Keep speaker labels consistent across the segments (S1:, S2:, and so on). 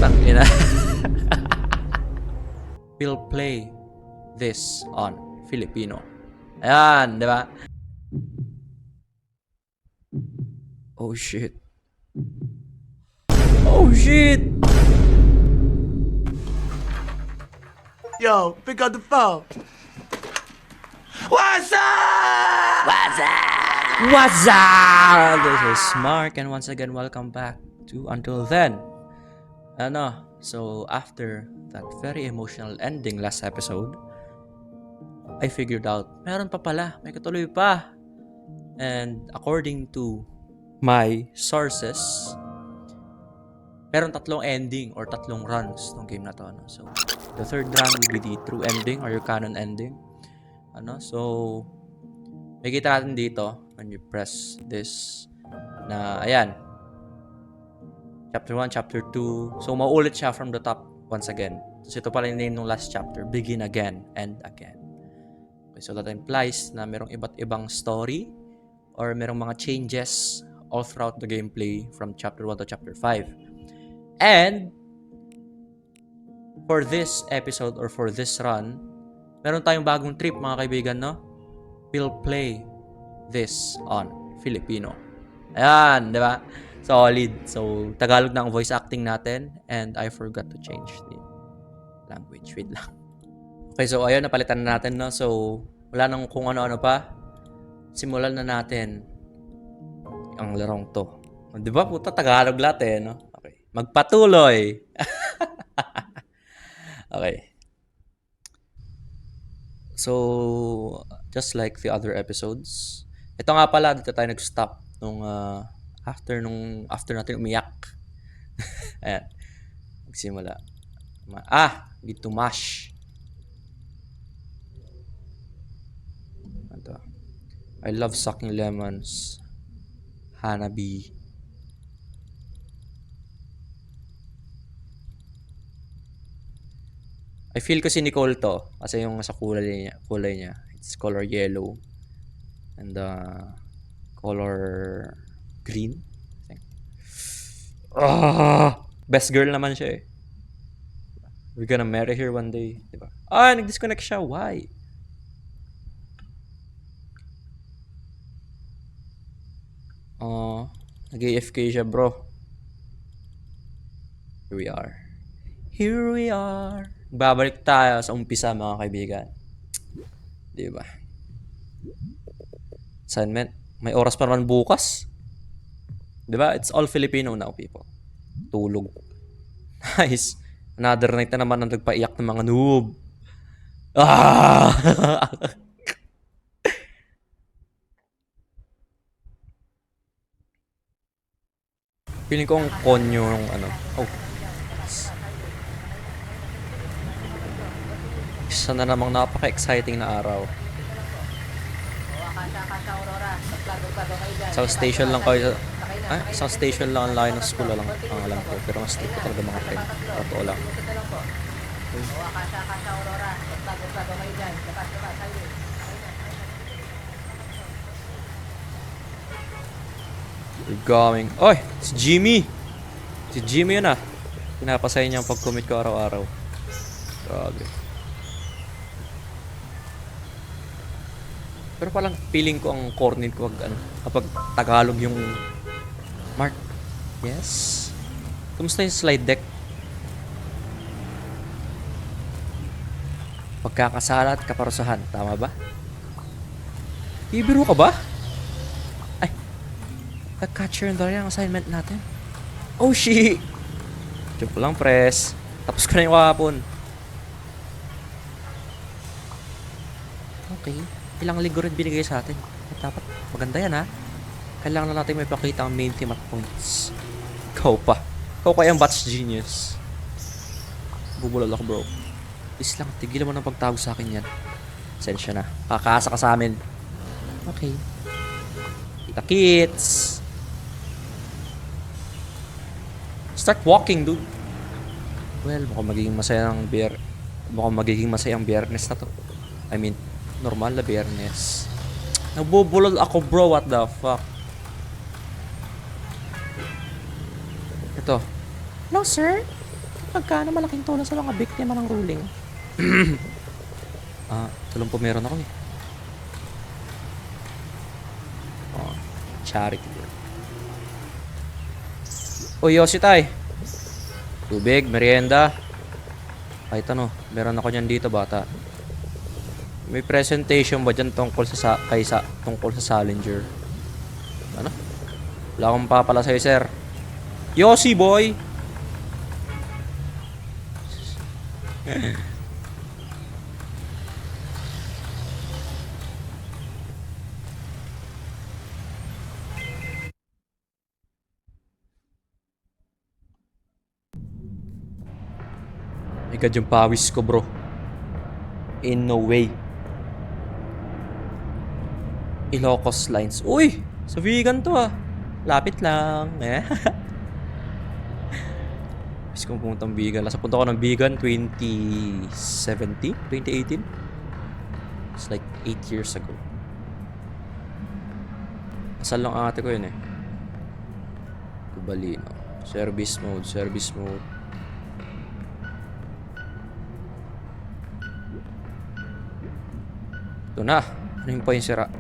S1: Tangina. We'll play this on Filipino. Ayan, di ba? Oh shit. Oh shit!
S2: Yo, pick up the phone. What's up?
S1: What's up? What's up? This is Mark, and once again, welcome back to Until Then. So after that very emotional ending last episode, I figured out, meron pa pala, may katuloy pa. And according to my sources, meron tatlong ending or tatlong runs ng game na to. So the third run will be the true ending or your canon ending. So makikita natin dito when you press this na ayan, chapter 1, chapter 2. So mauulit siya from the top once again. So ito pala yung name ng last chapter, begin again and again. Okay, so that implies na merong iba't ibang story or merong mga changes all throughout the gameplay from chapter 1 to chapter 5. And for this episode or for this run, meron tayong bagong trip mga kaibigan, no? We'll play this on Filipino. Ayan, di ba? Solid. So, Tagalog na ang voice acting natin and I forgot to change the language. Wait lang. Okay, so ayun, napalitan na natin, no? So, wala nang kung ano-ano pa. Simulan na natin ang larong to. Di ba? Puta, Tagalog lahat eh, no? Okay. Magpatuloy! Okay. So, just like the other episodes, ito nga pala, dito tayo nag-stop nung after natin umiyak. Ayan. Magsimula. Dito mash. Ito. I love sucking lemons. Hanabi. I feel ko si Nicole to kasi yung sa kulay niya, it's color yellow and color green, I think. Best girl naman siya eh. We're gonna marry her one day, diba? Nag-disconnect siya. Why? Nag-AFK siya, bro. Here we are. Babalik tayo sa umpisa, mga kaibigan. Di ba? Assignment. May oras pa naman bukas. Di ba? It's all Filipino now, people. Tulog. Nice. Another night na naman ang nagpaiyak ng mga noob. Feeling ko ang konyo yung ano. Isa na namang napaka-exciting na araw. Isang station lang kayo. Isang station lang ang layo ng school lang ang alam ko. Pero mas strict talaga mga friend. Totoo lang. We're going. Oy! Si Jimmy! Si Jimmy yun ah. Pinapasaya niya ang pag-commit ko araw-araw. Grabe. Pero palang feeling ko ang corny ko kapag Tagalog yung Mark. Yes. Kumusta yung slide deck? Pagkakasala at kaparusahan. Tama ba? Ibiro ka ba? Catcher and Daria ang assignment natin. Oh shit! Joke lang, press. Tapos ko na yung kahapon. Okay. Ilang linggo rin binigay sa atin. At dapat maganda yan ha. Kailangan na natin may pakita ang main theme at points. Ikaw pa. Ikaw kaya ang batch genius. Bubulol ako, bro. Please lang, tigilan mo ng pagtawag sa akin yan. Sensya na. Kakasa ka sa amin. Okay. Kita kits. Start walking, dude. Well, mukhang magiging masaya ang biyernes na to. I mean, normal na biyernes. Nabubulol ako, bro. What the fuck? Ito.
S3: Hello, sir.
S1: Magkano malaking tulong sa mga biktima ng ruling? Tulong po meron ako eh. Charity work. Uy, Yossi tay. Tubig, merienda. Kahit ano, meron ako niyan dito, bata. May presentation ba dyan tungkol tungkol sa Salinger? Ano? Wala akong papala sa'yo, sir. Yossi, boy! My God, yung pawis ko, bro. In no way. Ilocos lines. Uy! Sa vegan to ah. Lapit lang. Bis kong pumunta ng vegan. Lasa punta ko ng vegan 2017? 2018? It's like 8 years ago. Kasal lang ate ko yun eh. Tubalino. Service mode. Service mode. Ito na. Ano yung pa yung sira?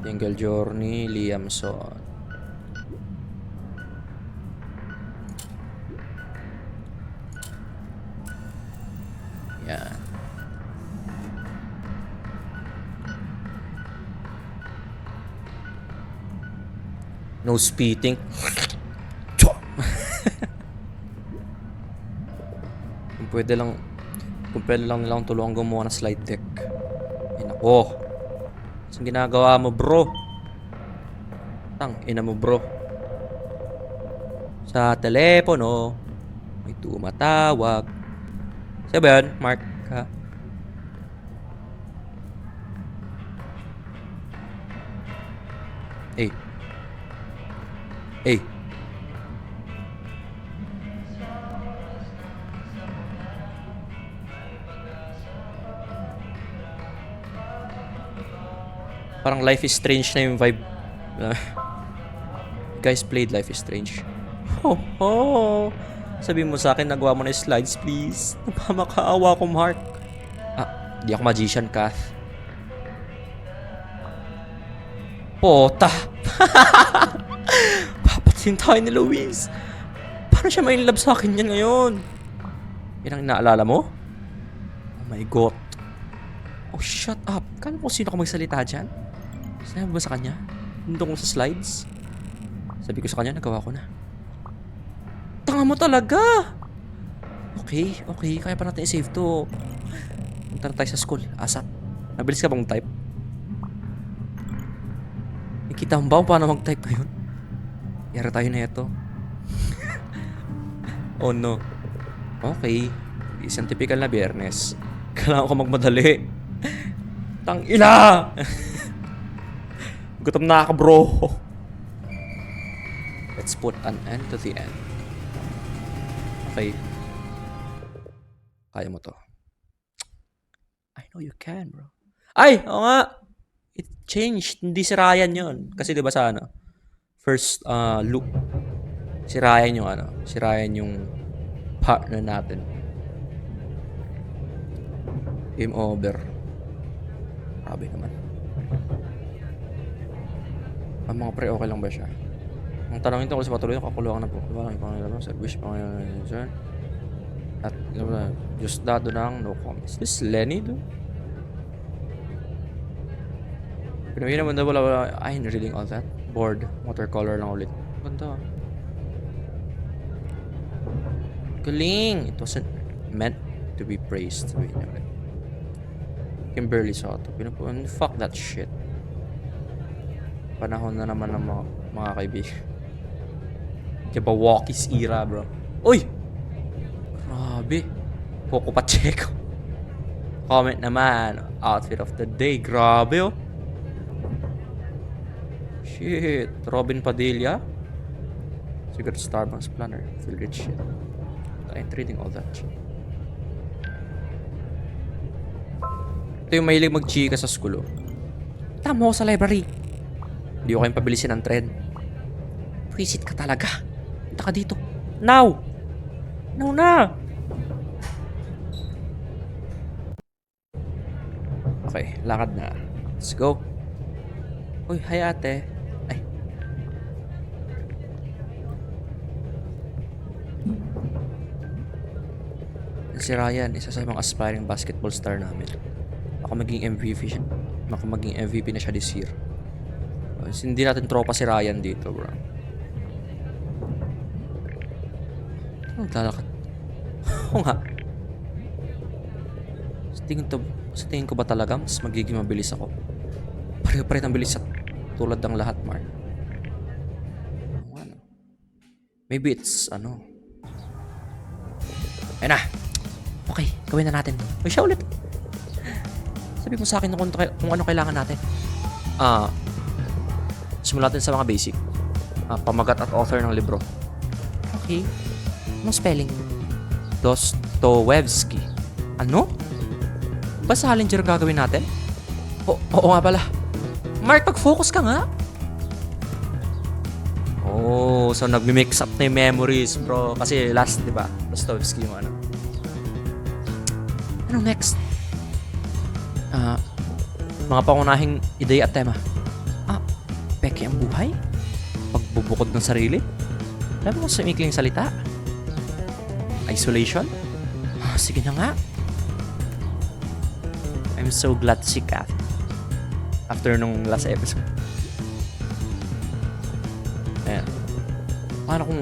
S1: Single Journey, Liamson. Yan. No spitting. Kung pwede lang nilang tulungan gumawa ng slide deck. Ay nako. Saan ginagawa mo, bro? Tang ina mo, bro. Sa telepono may tumatawag. Siya ba yan? Mark ka? Eh. Eh. Parang Life is Strange na yung vibe. Guys played Life is Strange. Oh. Sabi mo sa akin, nagawa mo na yung slides, please. Napamakaawa ko, Mark. Di ako magician, Kath. Pota. Papatin tayo ni Luis. Paano siya may love sa akin yan ngayon? Yan ang inaalala mo? Oh my God. Oh, shut up. Kala ko sino ka magsalita dyan? Sinabi ba sa kanya? Nandun ko sa slides? Sabi ko sa kanya, nagawa ko na. Tanga mo talaga! Okay. Kaya pa natin i-save to. Punta na tayo sa school. Asap. Nabilis ka bang type? Nakita mo ba kung paano mag-type ngayon? Yara tayo na ito. Oh no. Okay. Isang typical na biyernes. Kailangan ko magmadali. Tang ina! Gutom na ako, bro. Let's put an end to the end. Okay. Kaya mo to. I know you can, bro. Ay! Oo nga! It changed. Hindi si Ryan yun. Kasi diba sa ano? First loop. Si Ryan yung ano? Si Ryan yung partner natin. Game over. Grabe naman. Ang mga pre, okay lang ba siya? Ang tanongin tungkol sa patuloy, kakuluan na po. Diba? Pangalaman, service, pangalaman, at just that doon ang no comments. This Lenny do? Pinawi naman daw wala. I'm reading all that. Bored. Watercolor lang ulit. Ganda. Galing! It wasn't meant to be praised. Wait, ulit. Kimberly Soto. Fuck that shit. Panahon na naman ng mga kaibigan. Jabberwocky's era, bro. Uy! Grabe. Coco Pacheco. Comment naman. Outfit of the day. Grabe, oh. Shit. Robin Padilla. Secret Starbucks planner. Feel rich shit. I'm reading all that shit. Ito yung mahilig mag-chika sa school, oh. Tama ako sa library. Hindi ko kayong pabilisin ang trend. Visit ka talaga. Punta ka dito. Now! No na! Okay, lakad na. Let's go. Uy, hi ate. Ay. Si Ryan, isa sa mga aspiring basketball star namin. Ako maging MVP siya. Ako maging MVP na siya this year. Hindi natin tropa si Ryan dito, bro. Ano naglalakad? Oo nga. Sa tingin ko ba talaga mas magiging mabilis ako? Pareho-pareho ng bilis sa tulad ng lahat, Mark. Ano? Maybe it's, Ayun na. Okay, gawin na natin. Uy, siya ulit. Sabi mo sa akin kung ano kailangan natin. Simulan natin sa mga basic. Pamagat at author ng libro. Okay. Anong spelling? Dostoevsky. Ano? Ba sa Challenger gagawin natin? Oo nga pala. Mark, pag-focus ka nga. Oh, so nag-mix up na yung memories, bro. Kasi last, di ba? Dostoevsky yung ano. Anong next? Mga pangunahing ideya at tema. Peke ang buhay? Pagbubukod ng sarili? Alam mo sa mikling salita? Isolation? Sige na nga. I'm so glad to see Kath. After nung last episode. Ayan. Paano kung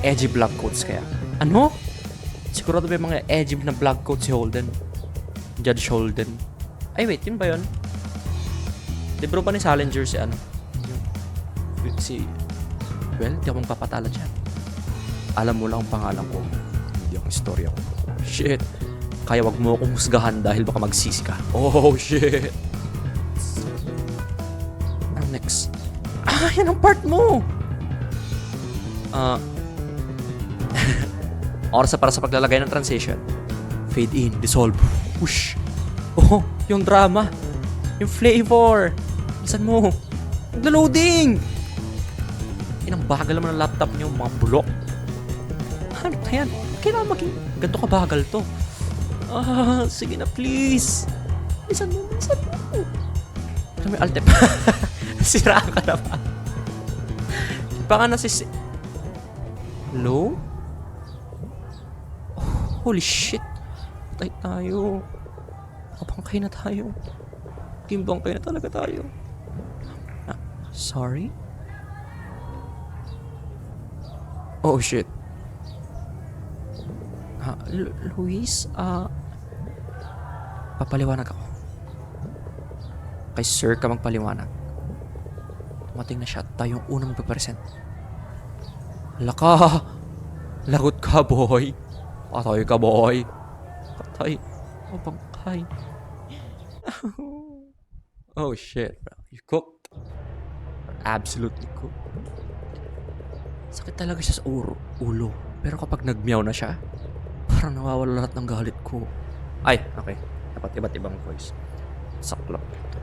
S1: edgy blog quotes kaya? Ano? Sigurado may mga edgy na blog quotes si Holden. Judge Holden. Ay wait, yun ba yun? Libro pa ni Challenger si well, di ako magpapatala dyan. Alam mo lang ang pangalan ko. Hindi ang istorya ko. Shit. Kaya wag mo akong husgahan dahil baka magsisi ka. Oh, shit. Ano next? Yan ang part mo! Oras na para sa paglalagay ng transition. Fade in, dissolve, push. Oh, yung drama. Yung flavor. Bilisan mo. Naglo-loading! Inang bagal naman ng laptop niyo, mga bulok. Ano yan? Kailangan maging ganito kabagal to. Sige na please. Bilisan mo. Ano may altep? Siraan ka na ba? Baka na Hello? Holy shit. Patay tayo. Kabangkay na tayo. Kimbangkay na talaga tayo. Sorry? Oh shit. Luis, papaliwanag ako. Kay sir ka magpaliwanag. Tumating na siya at tayong unang magpapresent. Laka! Lagot ka, boy. Patay ka, boy. Patay. Mabangkay. Oh shit, bro. You cooked. Absolutely cooked. Sakit talaga siya sa ulo. Pero kapag nagmeow na siya, parang nawawala lahat ng galit ko. Ay, okay. Dapat iba't ibang voice. Saklap ito.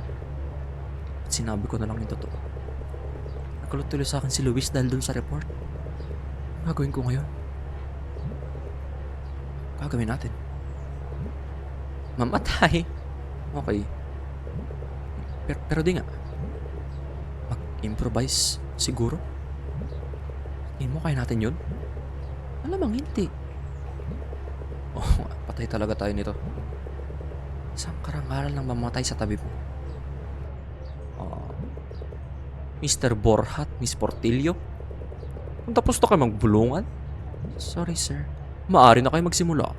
S1: At sinabi ko na lang yung totoo. Nakulot tuloy sa akin si Luis dahil dun sa report. Gagawin ko ngayon. Gagawin natin. Mamatay. Okay. Pero di nga. Mag-improvise siguro. Tingin mo kaya natin yun? Malamang hindi. Oh, patay talaga tayo nito. Isang karangalan lang mamatay sa tabi mo. Mr. Borhat, Miss Portillo? Kung tapos na kayo magbulungan? Sorry, sir. Maaari na kayo magsimula.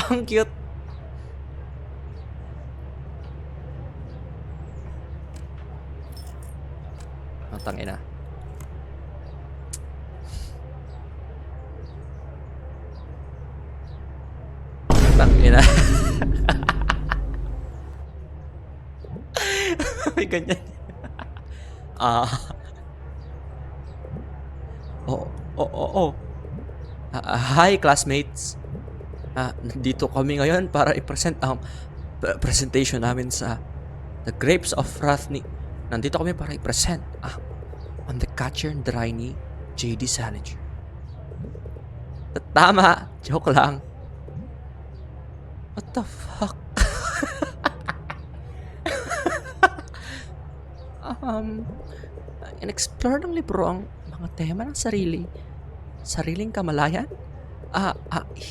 S1: Ang cute. Ang tangina. Tangina. May ganyan. Oo. Hi, classmates. Nandito kami ngayon para i-present ang presentation namin sa The Grapes of Wrath. Nandito kami para i-present on the Catcher in the Rye ni J.D. Salinger. Tama! Joke lang. What the fuck? In-explore ng libro ang mga tema ng sariling kamalayan?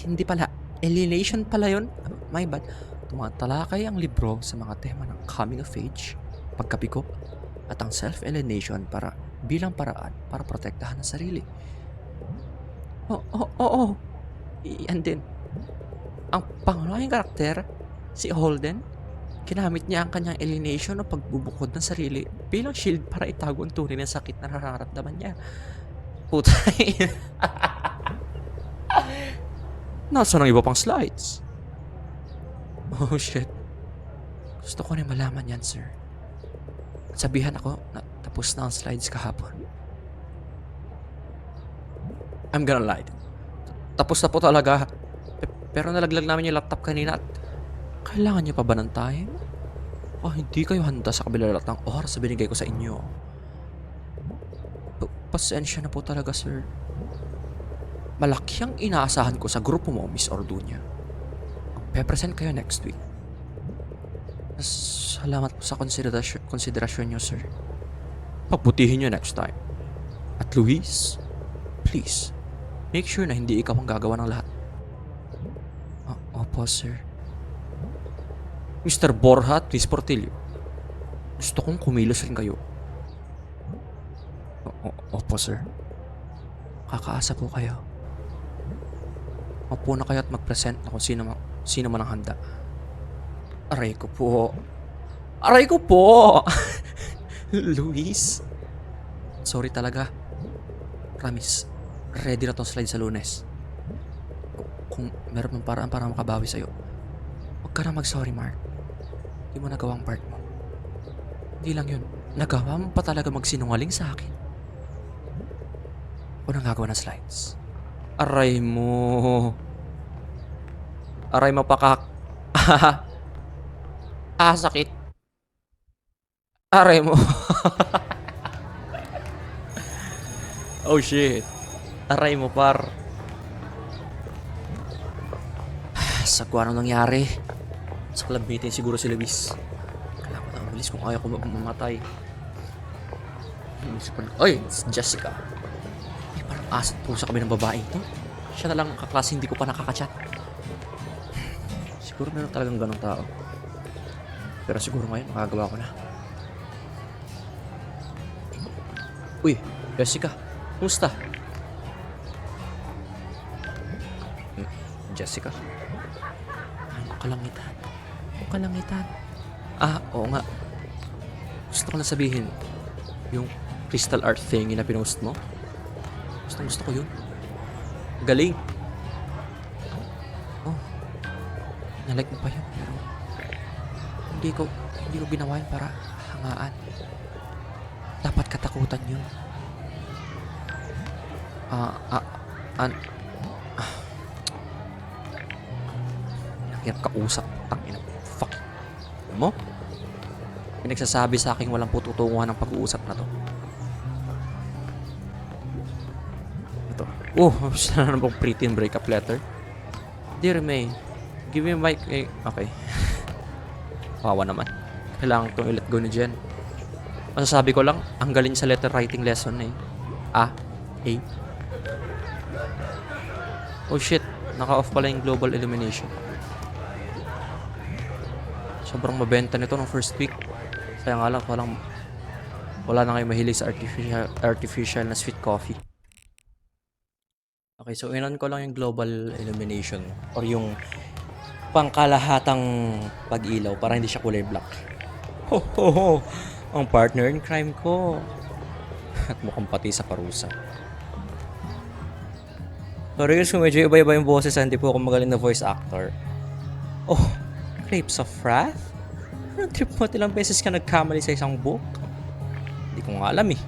S1: Hindi pala. Alienation pala yun. My bad. Tumatalakay ang libro sa mga tema ng coming of age, pagkapiko, at ang self-alienation bilang paraan para protektahan ang sarili. Oo. Yan din. Ang pangunahing karakter, si Holden, ginamit niya ang kanyang alienation o pagbubukod ng sarili bilang shield para itago ang tunay ng sakit na nararamdaman niya. Putay. Nasaan ang iba pang slides? Oh shit. Gusto ko na malaman yan, sir. Sabihan ako na tapos na ang slides kahapon. I'm gonna lie. Tapos na po talaga. Pero nalaglag namin yung laptop kanina at kailangan niyo pa ba ng time? O hindi kayo handa sa kabila lahat ng oras na binigay ko sa inyo? Pasensya na po talaga, sir. Malaki ang inaasahan ko sa grupo mo, Miss Orduña. Pe-present kayo next week. Salamat po sa konsiderasyon niyo, sir. Pagbutihin niyo next time. At Luis, please, make sure na hindi ikaw ang gagawa ng lahat. Opo, sir. Mr. Borja at Miss Portillo, gusto kong kumilos rin kayo. Opo, sir. Kakaasa po kayo. Mapo na kayo at mag-present na kung sino man ang handa. Aray ko po. Luis. Sorry talaga. Promise. Ready na tong slide sa Lunes. Kung meron ng paraan para makabawi sa'yo, huwag ka na mag-sorry, Mark. Hindi mo nagawa ang part mo. Hindi lang yun. Nagawa mo pa talaga magsinungaling sa akin. Ako nang gagawa ng slides. Aray mo pakak. Sakit. Aray mo. Oh shit. Aray mo, par. Sagwa anong nangyari. Sa club meeting siguro si Luis. Kailangan ko na bilis kung ayaw ko mamatay. Oy, Jessica. Parang asat po sa kami ng babae ito. Siya na lang ang kaklase hindi ko pa nakakachat. Siguro meron talagang ganong tao. Pero siguro ngayon makagawa ko na. Uy, Jessica. Kumusta? Jessica? Kalangitan. Oo nga. Gusto ko na sabihin yung crystal art thing na pinost mo. Gusto ko yun. Galing. Nalike mo pa yun, pero hindi ko ginawa yun para hangaan. Dapat katakutan yun. Hirap kausap, tangina. Fuck. Alam mo? Pinagsasabi sa akin walang pututunguhan ng pag-uusap na to. Ito. Sana na bang pretty and breakup letter? Dear May, give me a mic. Okay. Kawawa naman. Kailangan itong i-let go ni Jen. Masasabi ko lang, ang galing sa letter writing lesson eh. Oh shit, naka-off pala yung global illumination. Sobrang mabenta nito ng first week. Kaya nga lang, wala na kayo mahilig sa artificial na sweet coffee. Okay, so inon ko lang yung global illumination or yung pangkalahatang pag-ilaw para hindi siya kulay black. Ang partner in crime ko. At mukhang pati sa parusa. Sorry guys kung medyo iba-iba yung boses, hindi po ako magaling na voice actor. Grapes of Wrath? Anong trip mo? Ilang beses ka nagkamali sa isang book? Hindi ko nga alam eh.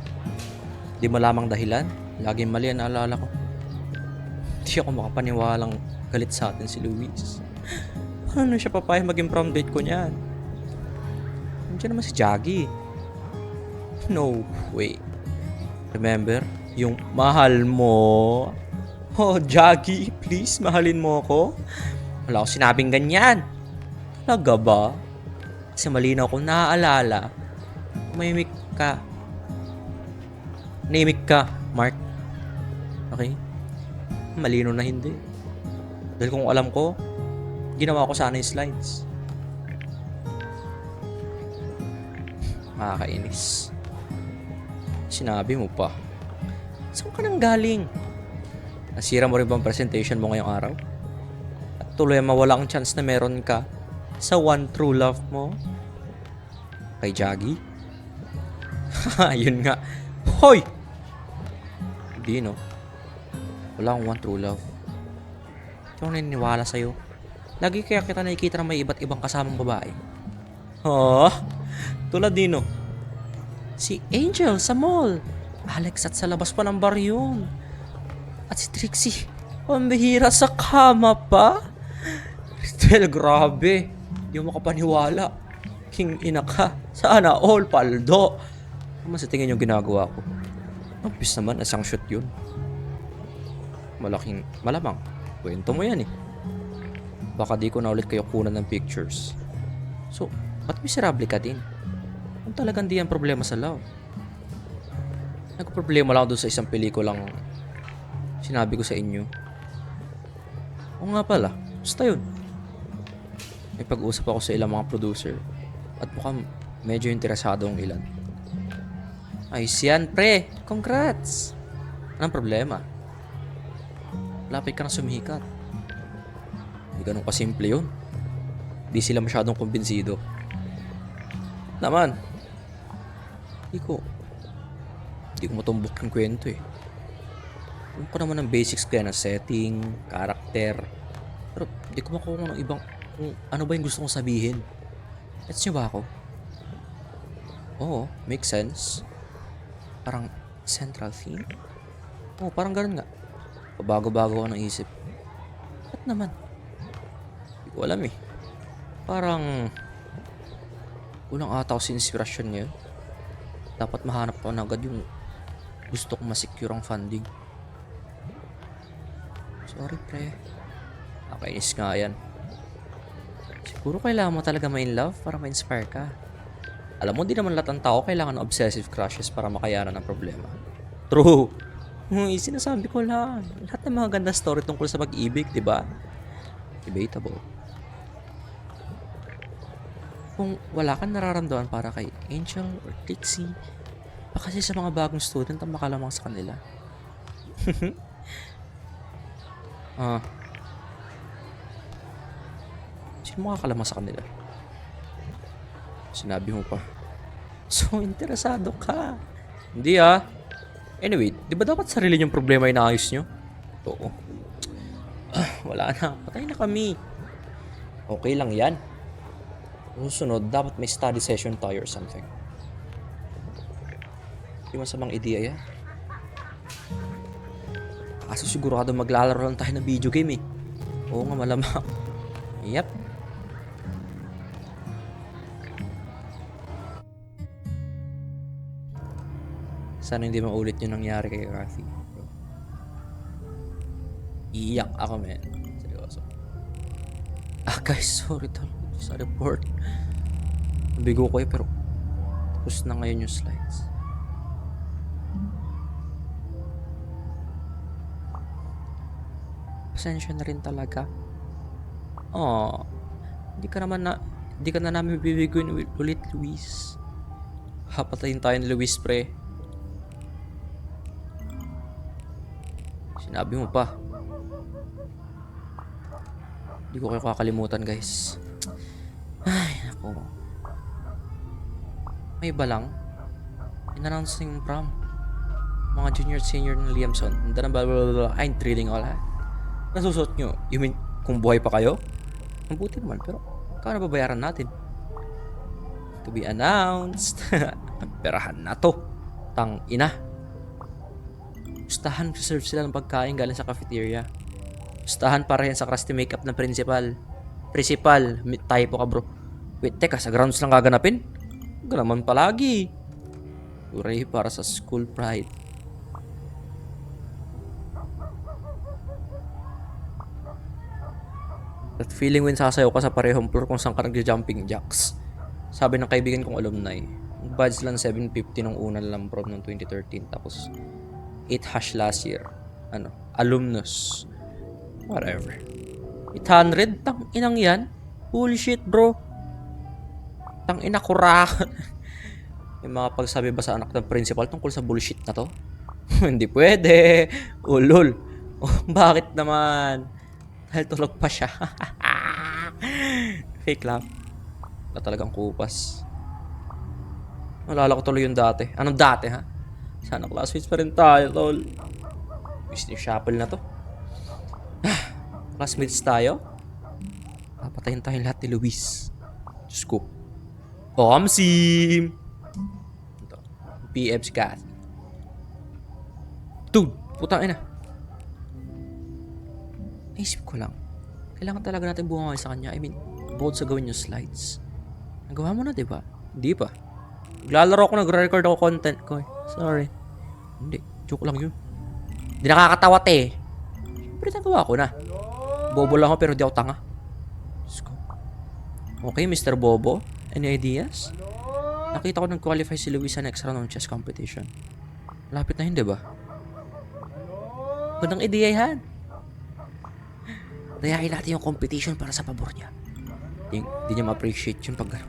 S1: Di malamang dahilan. Laging mali ang naalala ko. Hindi ako makapaniwalang galit sa atin si Luis. Paano siya papayag maging prom date ko niyan? Nandiyan naman si Jaggy. No way. Remember? Yung mahal mo. Oh, Jaggy, please, mahalin mo ako. Wala akong sinabing ganyan. Talaga ba? Kasi malinaw kong naaalala. Umimik ka. Namik ka, Mark. Okay? Malinaw na hindi. Dahil kung alam ko, ginawa ko sana yung slides. Makakainis. Sinabi mo pa. Saan ka nang galing? Nasira mo rin bang presentation mo ngayong araw? At tuloy mawala ang chance na meron ka sa one true love mo? Kay Jaggy? Yun nga. Hoy! Hindi, no? Wala akong one true love. Ito ang naniniwala sa'yo. Lagi kaya kita nakikita na may iba't ibang kasamang babae. Oh, tulad din, no? Si Angel sa mall. Alex at sa labas pa ng bar yun. At si Trixie, pambihira sa kama pa. Ritel, grabe. Hindi mo makapaniwala. King ina ka. Sana all, paldo. Ano sa tingin yung ginagawa ko? Obvious naman, asang shoot yun. Malamang. Kwento mo yan eh. Baka di ko na ulit kayo kunan ng pictures. So, ba't miserable ka din? Kung talagang di yan problema sa love. Nagproblema lang doon sa isang pelikulang sinabi ko sa inyo. O nga pala, basta yun. May pag-usap ako sa ilang mga producer at mukhang medyo interesado ang ilan. Ayos yan, pre! Congrats! Anong problema? Lapit ka na sumikat. Hindi ganun kasimple yun. Di sila masyadong kumbinsido. Naman, Hindi ko matumbok yung kwento eh. Alam ko naman ng basics kaya ng setting, character. Pero hindi ko makuha ng ibang kung ano ba yung gusto kong sabihin. Gets nyo ba ako? Oo, makes sense. Parang central theme? Oo, parang ganun nga. Pabago-bago ako ng isip. Ba't naman? Hindi ko alam eh. Parang kulang ata ako sa inspirasyon ngayon. Dapat mahanap ko na agad yung gusto kong masecure ang funding. Sorry, pre. Nakainis nga yan. Siguro kailangan mo talaga ma-in love para ma-inspire ka. Alam mo, di naman lahat ng tao kailangan ng obsessive crushes para makayanan ng problema. True. Sinasabi ko lang. Lahat ng mga ganda story tungkol sa pag-ibig, di ba? Debatable. Kung wala kang nararamdaman para kay Angel or Trixie, baka kasi sa mga bagong student ang makalamang sa kanila. Sino makakalamang sa kanila? Sinabi mo pa. So, interesado ka. Hindi ah. Anyway, di ba dapat sarili niyong problema inaayos nyo? Oo. Wala na. Patay na kami. Okay lang yan. Susunod, dapat may study session tayo or something. Di masamang ideya yan. Kaso sigurado maglalaro lang tayo ng video game eh. Oo nga, malamang. Yep. Sana hindi maulit yung nangyari kay Kathy. Iyak ako, man. Seryoso. Guys, sorry talaga sa report. Nabigo ko eh, pero tapos na ngayon yung slides. Pasensya na rin talaga. Hindi ka na namin bibiguin ulit, Luis. Hapatayin tayo ni Luis, pre. Sinabi mo pa. Hindi ko kayo kakalimutan, guys. Ay, ako. May iba lang. In-announce yung prom. Mga junior senior ng Liamson. Handa na blah blah blah. I'm thrilling all ha. Nasusot nyo. You mean, kung buhay pa kayo? Mabuti naman, pero kano babayaran natin? To be announced. Perahan na to. Tang ina. Gustahan serve sila ng pagkain galing sa cafeteria. Gustahan para yan sa crusty makeup ng principal. Principal, typo ka bro. Wait, teka, sa grounds lang gaganapin? Huwag naman palagi. Hooray para sa school pride. That feeling when sasayaw ka sa parehong floor kung saan ka nagja-jumping jacks. Sabi ng kaibigan kong alumni, badge lang 750 nung una lang prom noong 2013. Tapos 8 hash last year. Alumnus. Whatever. 800? Tang inang yan? Bullshit, bro. Tang ina kurakan. May mga pagsabi ba sa anak ng principal tungkol sa bullshit na to? Hindi pwede. Ulol. Oh, bakit naman? Dahil tulog pa siya. Fake lang. Na talagang kupas. Nalala ko tuloy yung dati. Anong dati, ha? Sana classmates pa rin tayo, tol. Business chapel na to. Classmates tayo? Papatayin tayo lahat ni Luis. Diyos ko. Omsim! Ito. PF si Kathy. Dude! Putang ina. Naisip ko lang. Kailangan talaga natin bumangoy sa kanya. I mean, about sa gawin yung slides. Nagawa mo na, diba? Hindi pa. Naglalaro ko, nagre-record ako content ko. Sorry. Hindi. Joke lang yun. Hindi nakakatawa, te. Siyempre, nagawa ko na. Bobo lang ako pero di ako tanga. Diyos ko. Okay, Mr. Bobo. Any ideas? Nakita ko nag-qualify si Luis sa next round ng chess competition. Lapit na hindi ba? Magandang ideya yan. Dayain natin yung competition para sa pabor niya. Hindi niya ma-appreciate yun pag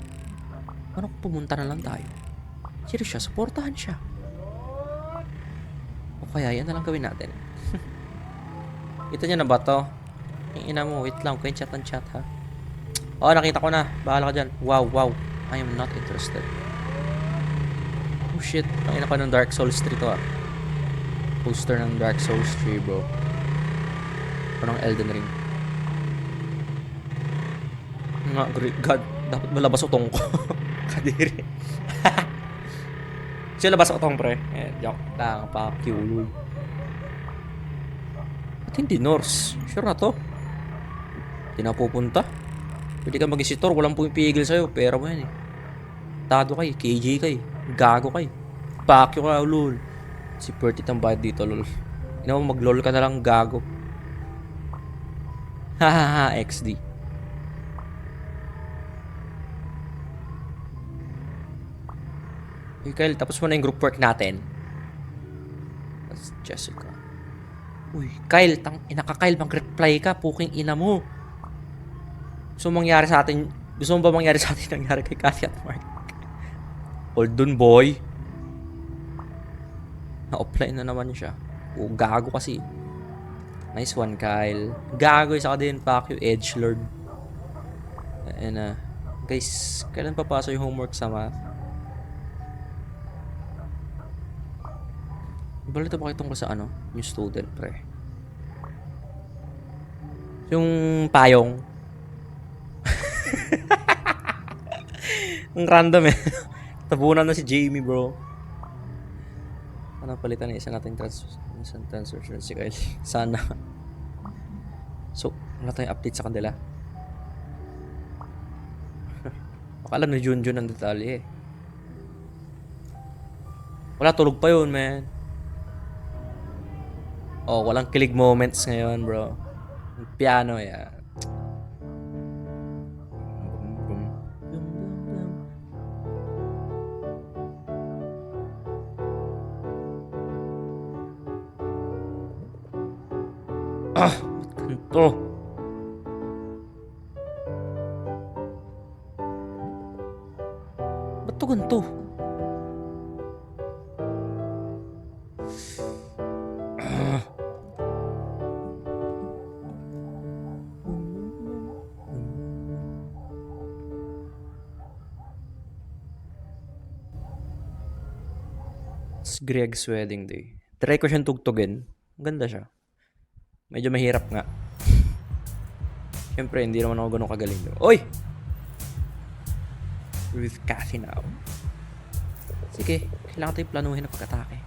S1: ano kung pumunta na lang tayo. Serious siya, supportahan siya. O kaya yan na lang gawin natin. Ito niya na ba to? Yung ina mo, wait lang, kaya chat and chat ha. Oh, nakita ko na. Bahala ka dyan. Wow. I am not interested. Oh shit, nakita ko ng Dark Souls 3 to ah. Poster ng Dark Souls 3 bro. O ng Elden Ring. Nga, God, dapat malabas utong ko. Kadiri. Siya labas utong pre. Joke lang, pakiuloy. At hindi Norse. Sure na to. Hindi na pupunta. Pwede ka mag-isitor, walang pumipigil sa'yo. Pera mo yan eh. Tado kay, KJ kay. Gago kay. Pakyo ka, lol. Si Pertit ang bayad dito, lol. Ina mo, mag-lol ka na lang, gago. Hahaha, XD. Hey Kyle, tapos mo na yung group work natin. That's Jessica. Uy, Kyle, Kyle, mag-reply ka, puking ina mo. Gusto mo mangyari sa atin, gusto mo ba mangyari sa atin nangyari kay Kathy at Mark? Hold dun, boy. Na-offline na naman siya. O, gago kasi. Nice one, Kyle. Gago, isa ka din, fuck you, edgelord. And, guys, kailan papasa yung homework sa math? Balito ba kayo tungkol sa new student, pre? Yung payong. Ang random eh. Tabunan na si Jamie, bro. Ano palitan na isa nating transfer si Kyle. Sana. So, wala tayong update sa kanila. Akala na Junjun ang detalye eh. Wala, tulog pa yun, man. Oh, walang kilig moments ngayon, bro. Piano, yeah. Ba't ganito? Ba't to ganito? It's Greg's wedding day. Try ko siyang tugtugin. Ganda siya. Medyo mahirap nga. Siyempre, hindi naman ako ganun kagaling. Oy! With Kathy now. Sige, kailangan tayo planuhin ang pag-atake.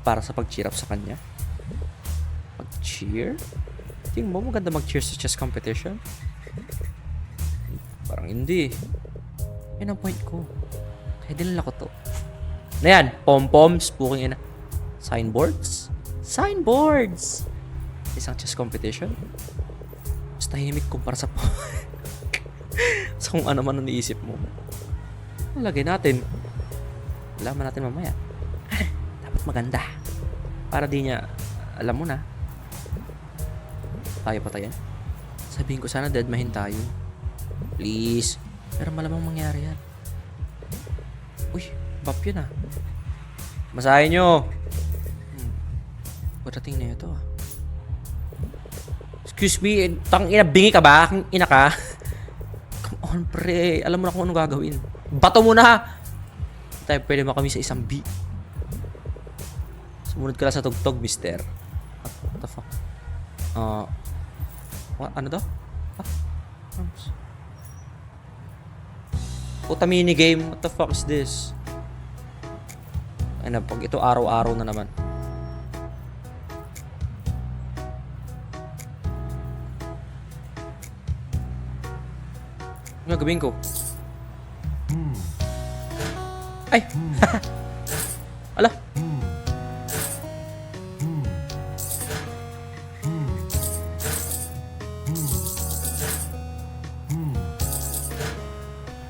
S1: Para sa pag-cheer up sa kanya. Pag-cheer? Tingin mo maganda mag-cheer sa chess competition? Parang hindi. Yan ang point ko. Kaya dinala ko to. Na yan, pom-poms, puking ina. Signboards? Signboards! Isang chess competition? tahimik kumpara sa sa kung ano man ang naisip mo. Lagay natin. Alaman natin mamaya. Dapat maganda. Para di niya, alam mo na. Tayo pa tayo. Sabihin ko sana deadmahin tayo. Please. Pero malamang mangyari yan. Uy, bap yun ah. Masahin nyo. Pagdating na ito ah. Excuse me, tang ina, bingi ka ba? Kang ina ka? Come on pre, alam mo na kung anong gagawin. Bato mo na! Tayo pwede mo kami sa isang B. Sumunod ka lang sa tugtog, mister. What the fuck? Ano to? Arms. Puta minigame. What the fuck is this? Ay na, pag ito araw-araw na naman. Ano gagawin ko? Ay! Ala!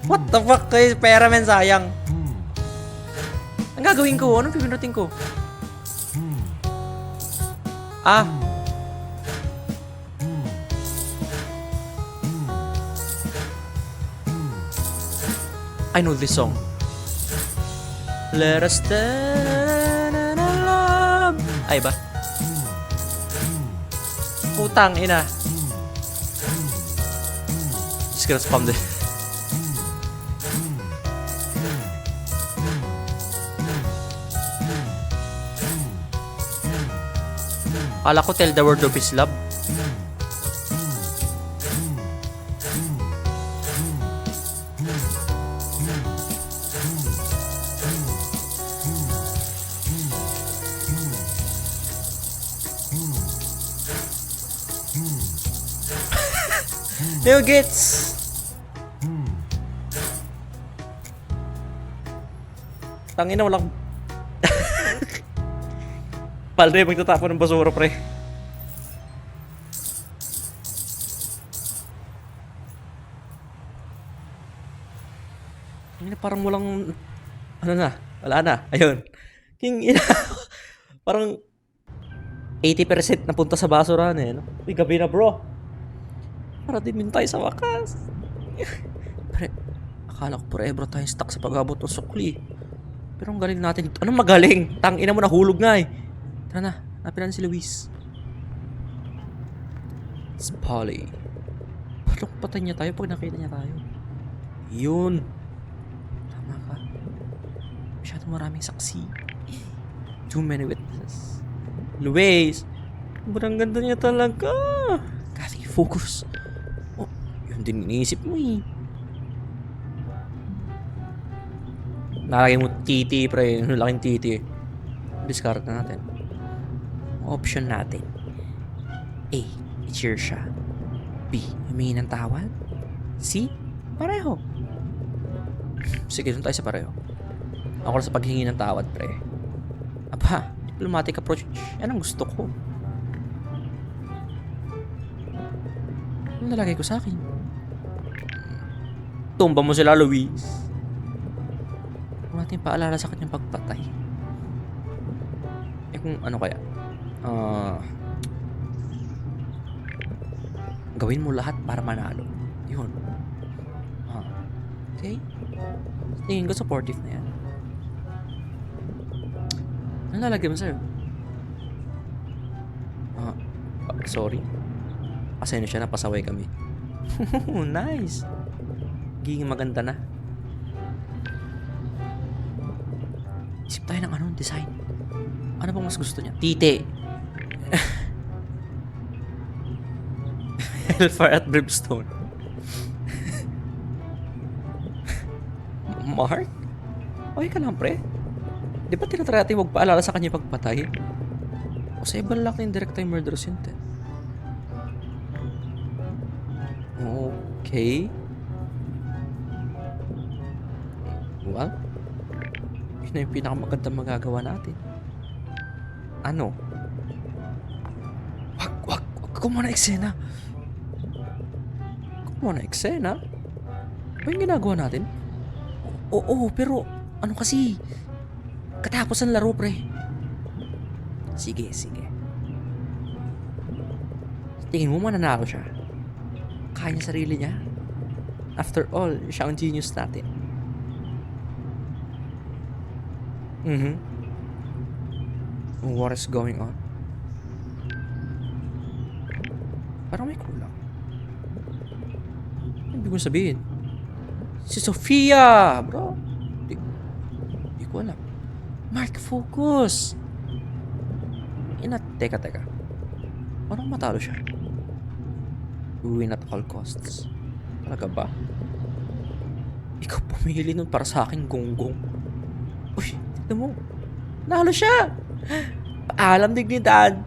S1: What the fuck? Kaya pera men, sayang. Ang gagawin ko? Anong pipinutin ko? Ah! I know this song. Let us stand in love. Ay ba? Putang ina. Just gonna spam this. Kala ko tell the word of his love. New gets. Tangina walang Palde magtatapon ng basura pre. Tangina parang walang ano na, wala na. Ayun. King ina. Parang 80% napunta sa basura na eh, no? Uy, gabi na bro. Para din tayo sa wakas. Pre, akala ko forever tayong stuck sa pag-abot ng sukli. Pero ang galing natin. Anong magaling? Tangina mo, nahulog nga eh. Tara na, napin natin si Luis. It's Polly. Paano patay niya tayo pag nakita niya tayo? Yun. Tama ka. Masyado maraming saksi. Too many witnesses. Luis! Sobrang ganda niya talaga. Kasi focus. Oh, yun din iniisip mo eh. Nalagay mo titi pre. Yung laking titi. Discard na natin. Option natin. A. I-cheer siya. B. Humingi ng tawad. C. Pareho. Sige, doon tayo sa pareho. Ako sa paghingi ng tawad, pre. Aba, diplomatic approach. Yan ang gusto ko. Ano nalagay ko sa akin? Tumba mo sila, Luis. Kung natin paalala sa kanyang pagpatay. Eh kung ano kaya? Gawin mo lahat para manalo. Yun. Okay? Tingin ko supportive na yan. Ano lalagay mo, sir? Sorry. Pasensya siya, napasaway kami. Nice. Giging maganda na. Isip tayo ng anong design. Ano bang mas gusto niya? Tite. Hellfire at Brimstone. Mark? Okay ka lang, pre? Di ba tinatry natin huwag paalala sa kanya pagpatay? O sa ibang laki yung direct time murderous intent? Okay. Well, yun na yung pinakamagandang magagawa natin. Ano? Wag ko muna eksena. Ano na eksena? Ano yung ginagawa natin? Oo, pero ano kasi? Katapos ang laro, pre. Sige. Tingin mo mananalo siya? Kaya niya sarili niya? After all, siya ang genius natin. What is going on? Parang may kulang. Ano ibig mo sabihin? Si Sofia! Bro. Di ko alam. Mark, focus! Teka. Parang matalo siya. Win at all costs. Talaga ba? Ikaw pumili nun para sa akin, gonggong. Uy, tignan mo. Nalo siya! Paalam dignidad.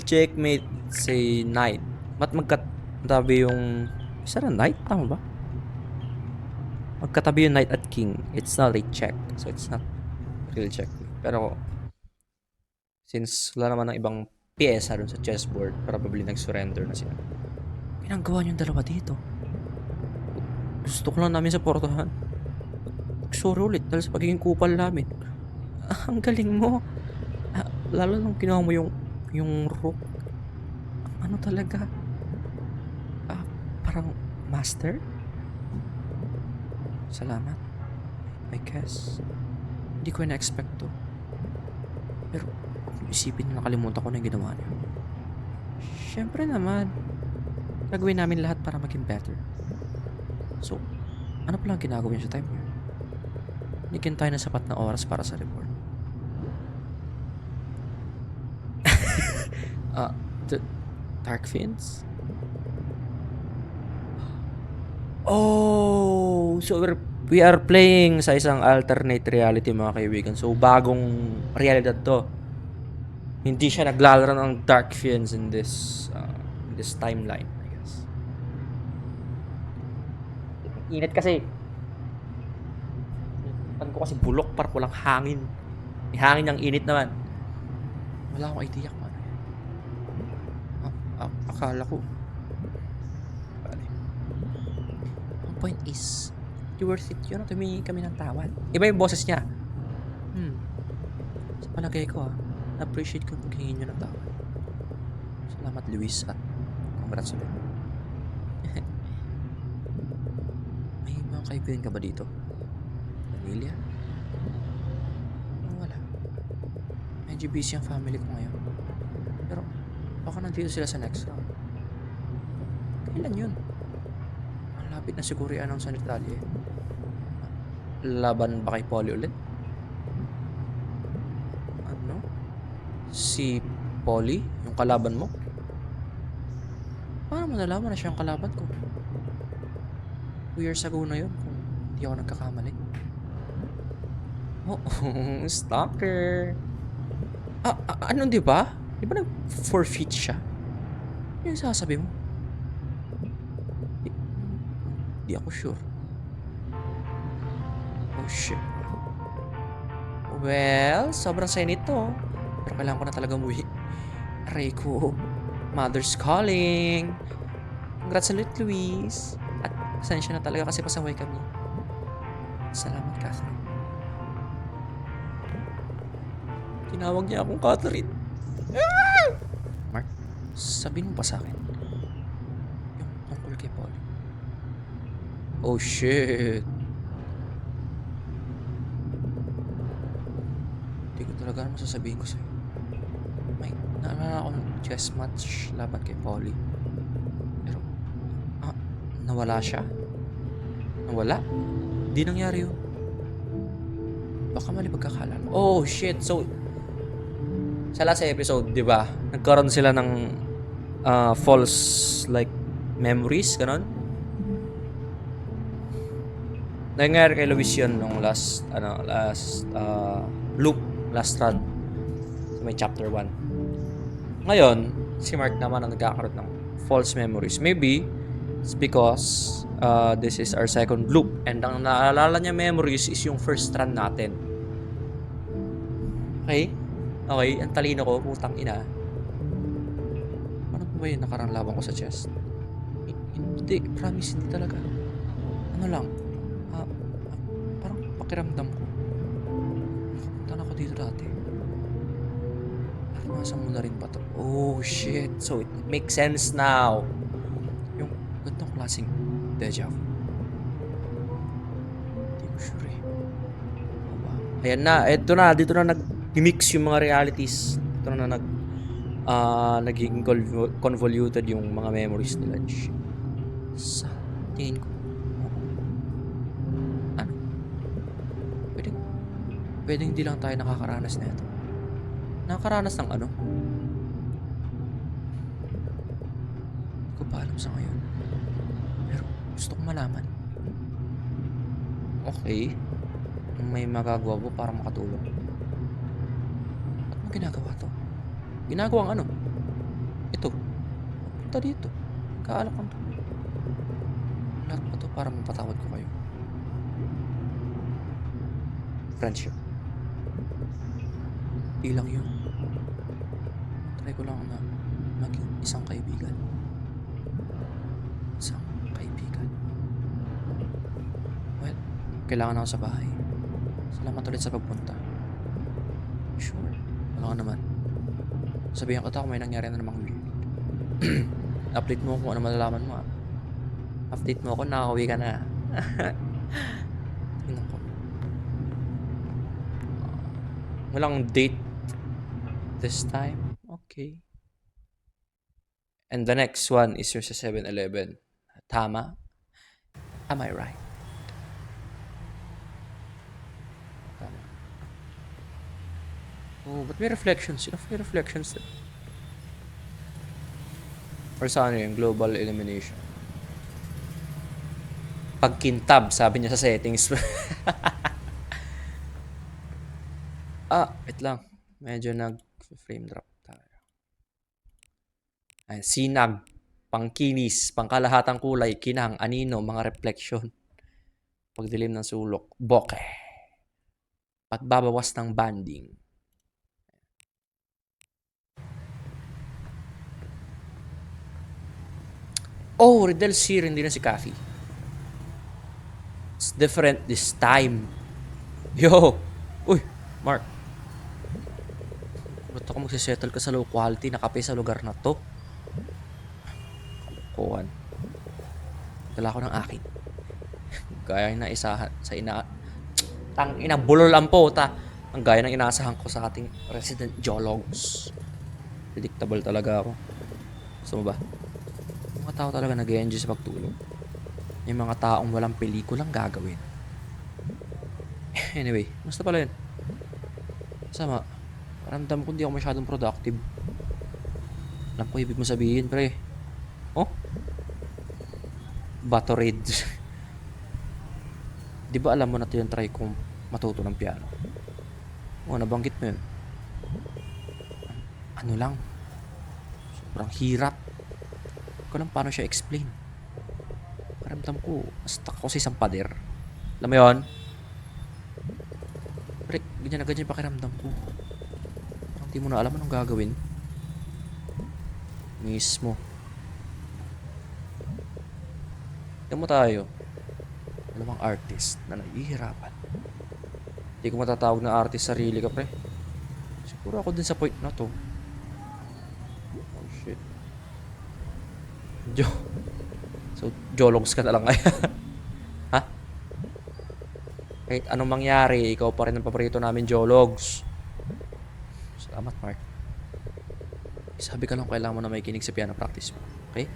S1: Checkmate. Say knight. Ba't magkatabi yung... Is that a knight? Tama ba? Magkatabi yung knight at king. It's not a check. So it's not real checkmate. Pero since wala naman ng ibang pyesa dun sa chessboard, probably nag-surrender na sila. Pinanggawa niyong dalawa dito. Gusto ko lang namin supportahan. Sorry ulit dahil sa pagiging kupal namin. Ang galing mo. Lalo nung ginawa mo yung rook. Ano talaga? Parang master? Salamat. I guess. Hindi ko na-expect to. Pero isipin na nakalimutan ko na yung ginawa niyo. Siyempre naman. Gagawin namin lahat para maging better. So, ano palang ginagawa niyo sa time niyo? Bigyan tayo ng sapat na oras para sa report. The Dark Fiends? Oh! So, we are playing sa isang alternate reality, mga kaibigan. So, bagong realidad to. Hindi siya naglalaro ng Dark Fiends in this timeline, I guess. Init kasi. Pan ko kasi bulok, parang walang hangin. May hangin ng init naman. Wala akong idea kung ano yan. Akala ko. Bale. Ang point is, you worth it yun. Tumingi kami ng tawad. Iba yung boses niya. Sa palagay ko appreciate ko paghingi nyo ng tawad. Salamat, Luis, at congrats ulit. May mga kaibigan ka ba dito? Pamilya? Wala. Medyo busy ang family ko ngayon. Pero baka nandito sila sa next round. Kailan yun? Malapit na siguro i-announce sa Natalia. Laban ba kay Polly ulit? Ano? Si Polly? Yung kalaban mo? Paano mo nalaman na siya ang kalaban ko? 2 years ago na yun kung hindi ako nagkakamali. Oh, stalker. Ano, di ba? Di ba nag-forfeit siya? Ano yung sasabi mo? Di ako sure. Oh, shit. Well, sobrang saya nito. Pero kailangan ko na talaga umuwi. Aray ko. Mother's calling. Congrats ulit, Luis. At pasensya na talaga kasi pasaway kami. Salamat, Catherine. Tinawag niya akong Catherine. Mark, sabihin mo pa sa akin. Yung tungkol kay Paul. Oh, shit. Hindi ko talaga naman sasabihin ko sa'yo. May naalala akong chess match laban kay Polly. Pero, nawala siya. Nawala? Di nangyari yun. Baka mali pagkakala. Oh, shit. So, sa last episode, di ba? Nagkaroon sila ng false, like, memories, ganon. Nangyari kay Luis yun nung last loop, last run. So, may chapter 1. Ngayon, si Mark naman ang nagkakaroon ng false memories. Maybe, it's because this is our second loop. And ang naalala niya memories is yung first run natin. Okay? Okay, ang talino ko, putang ina. Ano ba yung nakarang laban ko sa chess? Hindi, promise, hindi talaga. Ano lang, parang pakiramdam ko. Nakapunta na ako dito dati. Naranasan mo na rin ba to? Oh, shit. So, it makes sense now. Yung gantong klaseng deja vu. Hindi ko sure eh. Ano ba? Ayan na, eto na. Dito na nag-mix yung mga realities. Dito na naging convoluted yung mga memories nila. Shit. Sa tingin ko, ano? Pwedeng hindi lang tayo nakakaranas na ito. Nakakaranas ng ano? Hindi ko pa alam sa ngayon. Pero gusto kong malaman. Okay. May magagawa mo para makatulong. Ba't mo ginagawa to? Ginagawang ano? Ito. Punta dito. Kaalak ang tulong. Lahat pa to para mapatawad ko kayo. Friendship. Di lang yun. Try ko lang na maging isang kaibigan. Isang kaibigan. Well, kailangan ako sa bahay. Salamat ulit sa pagpunta. Sure. Wala ka naman. Sabihan ko kung may nangyari na namang weird. Update mo kung ano malalaman mo. Update mo ako, nakakauwi ka na. Tingnan ko. Walang date this time. Okay. And the next one is your sa 7-Eleven. Tama? Am I right? Tama. Oh, but may reflections. May reflections din. Or sa ano yung global elimination. Pagkintab, sabi niya sa settings. Wait lang. Medyo nag-frame drop tayo. Ay, sinag, pangkinis, pangkalahatang kulay, kinang, anino, mga refleksyon. Pagdilim ng sulok, bokeh. Pagbabawas ng banding. Oh, Riddle Seer, hindi na si Kathy. It's different this time. Yo! Uy, Mark. Ba't ako magsisettle ka sa low quality na kape sa lugar na to? Kuhan. Dala ko ng akin. Gaya na isahan sa tang ina bulol ang pota. Ang gaya ng inaasahan ko sa ating resident geologs. Predictable talaga ako. Gusto mo ba? Mga tao talaga nag-enjoy sa pagtulog. Yung mga taong walang pelikulang gagawin. Anyway, basta pala yun. Sama, paramdam ko hindi ako masyadong productive. Alam ko ibig mo sabihin, pre. Oh? Batorade. Di ba alam mo na ito yung try kong matuto ng piano? Oo, nabanggit mo yun. Ano lang? Sobrang hirap. Hindi ko alam paano siya explain. Paramdam ko, stuck ako sa isang pader. Alam mo yun? Pre, ganyan na ganyan pakiramdam ko. Parang di mo na alam anong gagawin. Mismo. Tignan mo tayo. Dalawang artist na nahihirapan. Hindi ko matatawag na artist sarili ka, pre. Siguro ako din sa point na to. Oh, shit. So, geologs ka na lang kaya. Ha? Kahit anong mangyari, ikaw pa rin ang paborito namin, geologs. Salamat, Mark. Sabi ka lang kailangan mo na may kinig sa piano practice mo. Okay?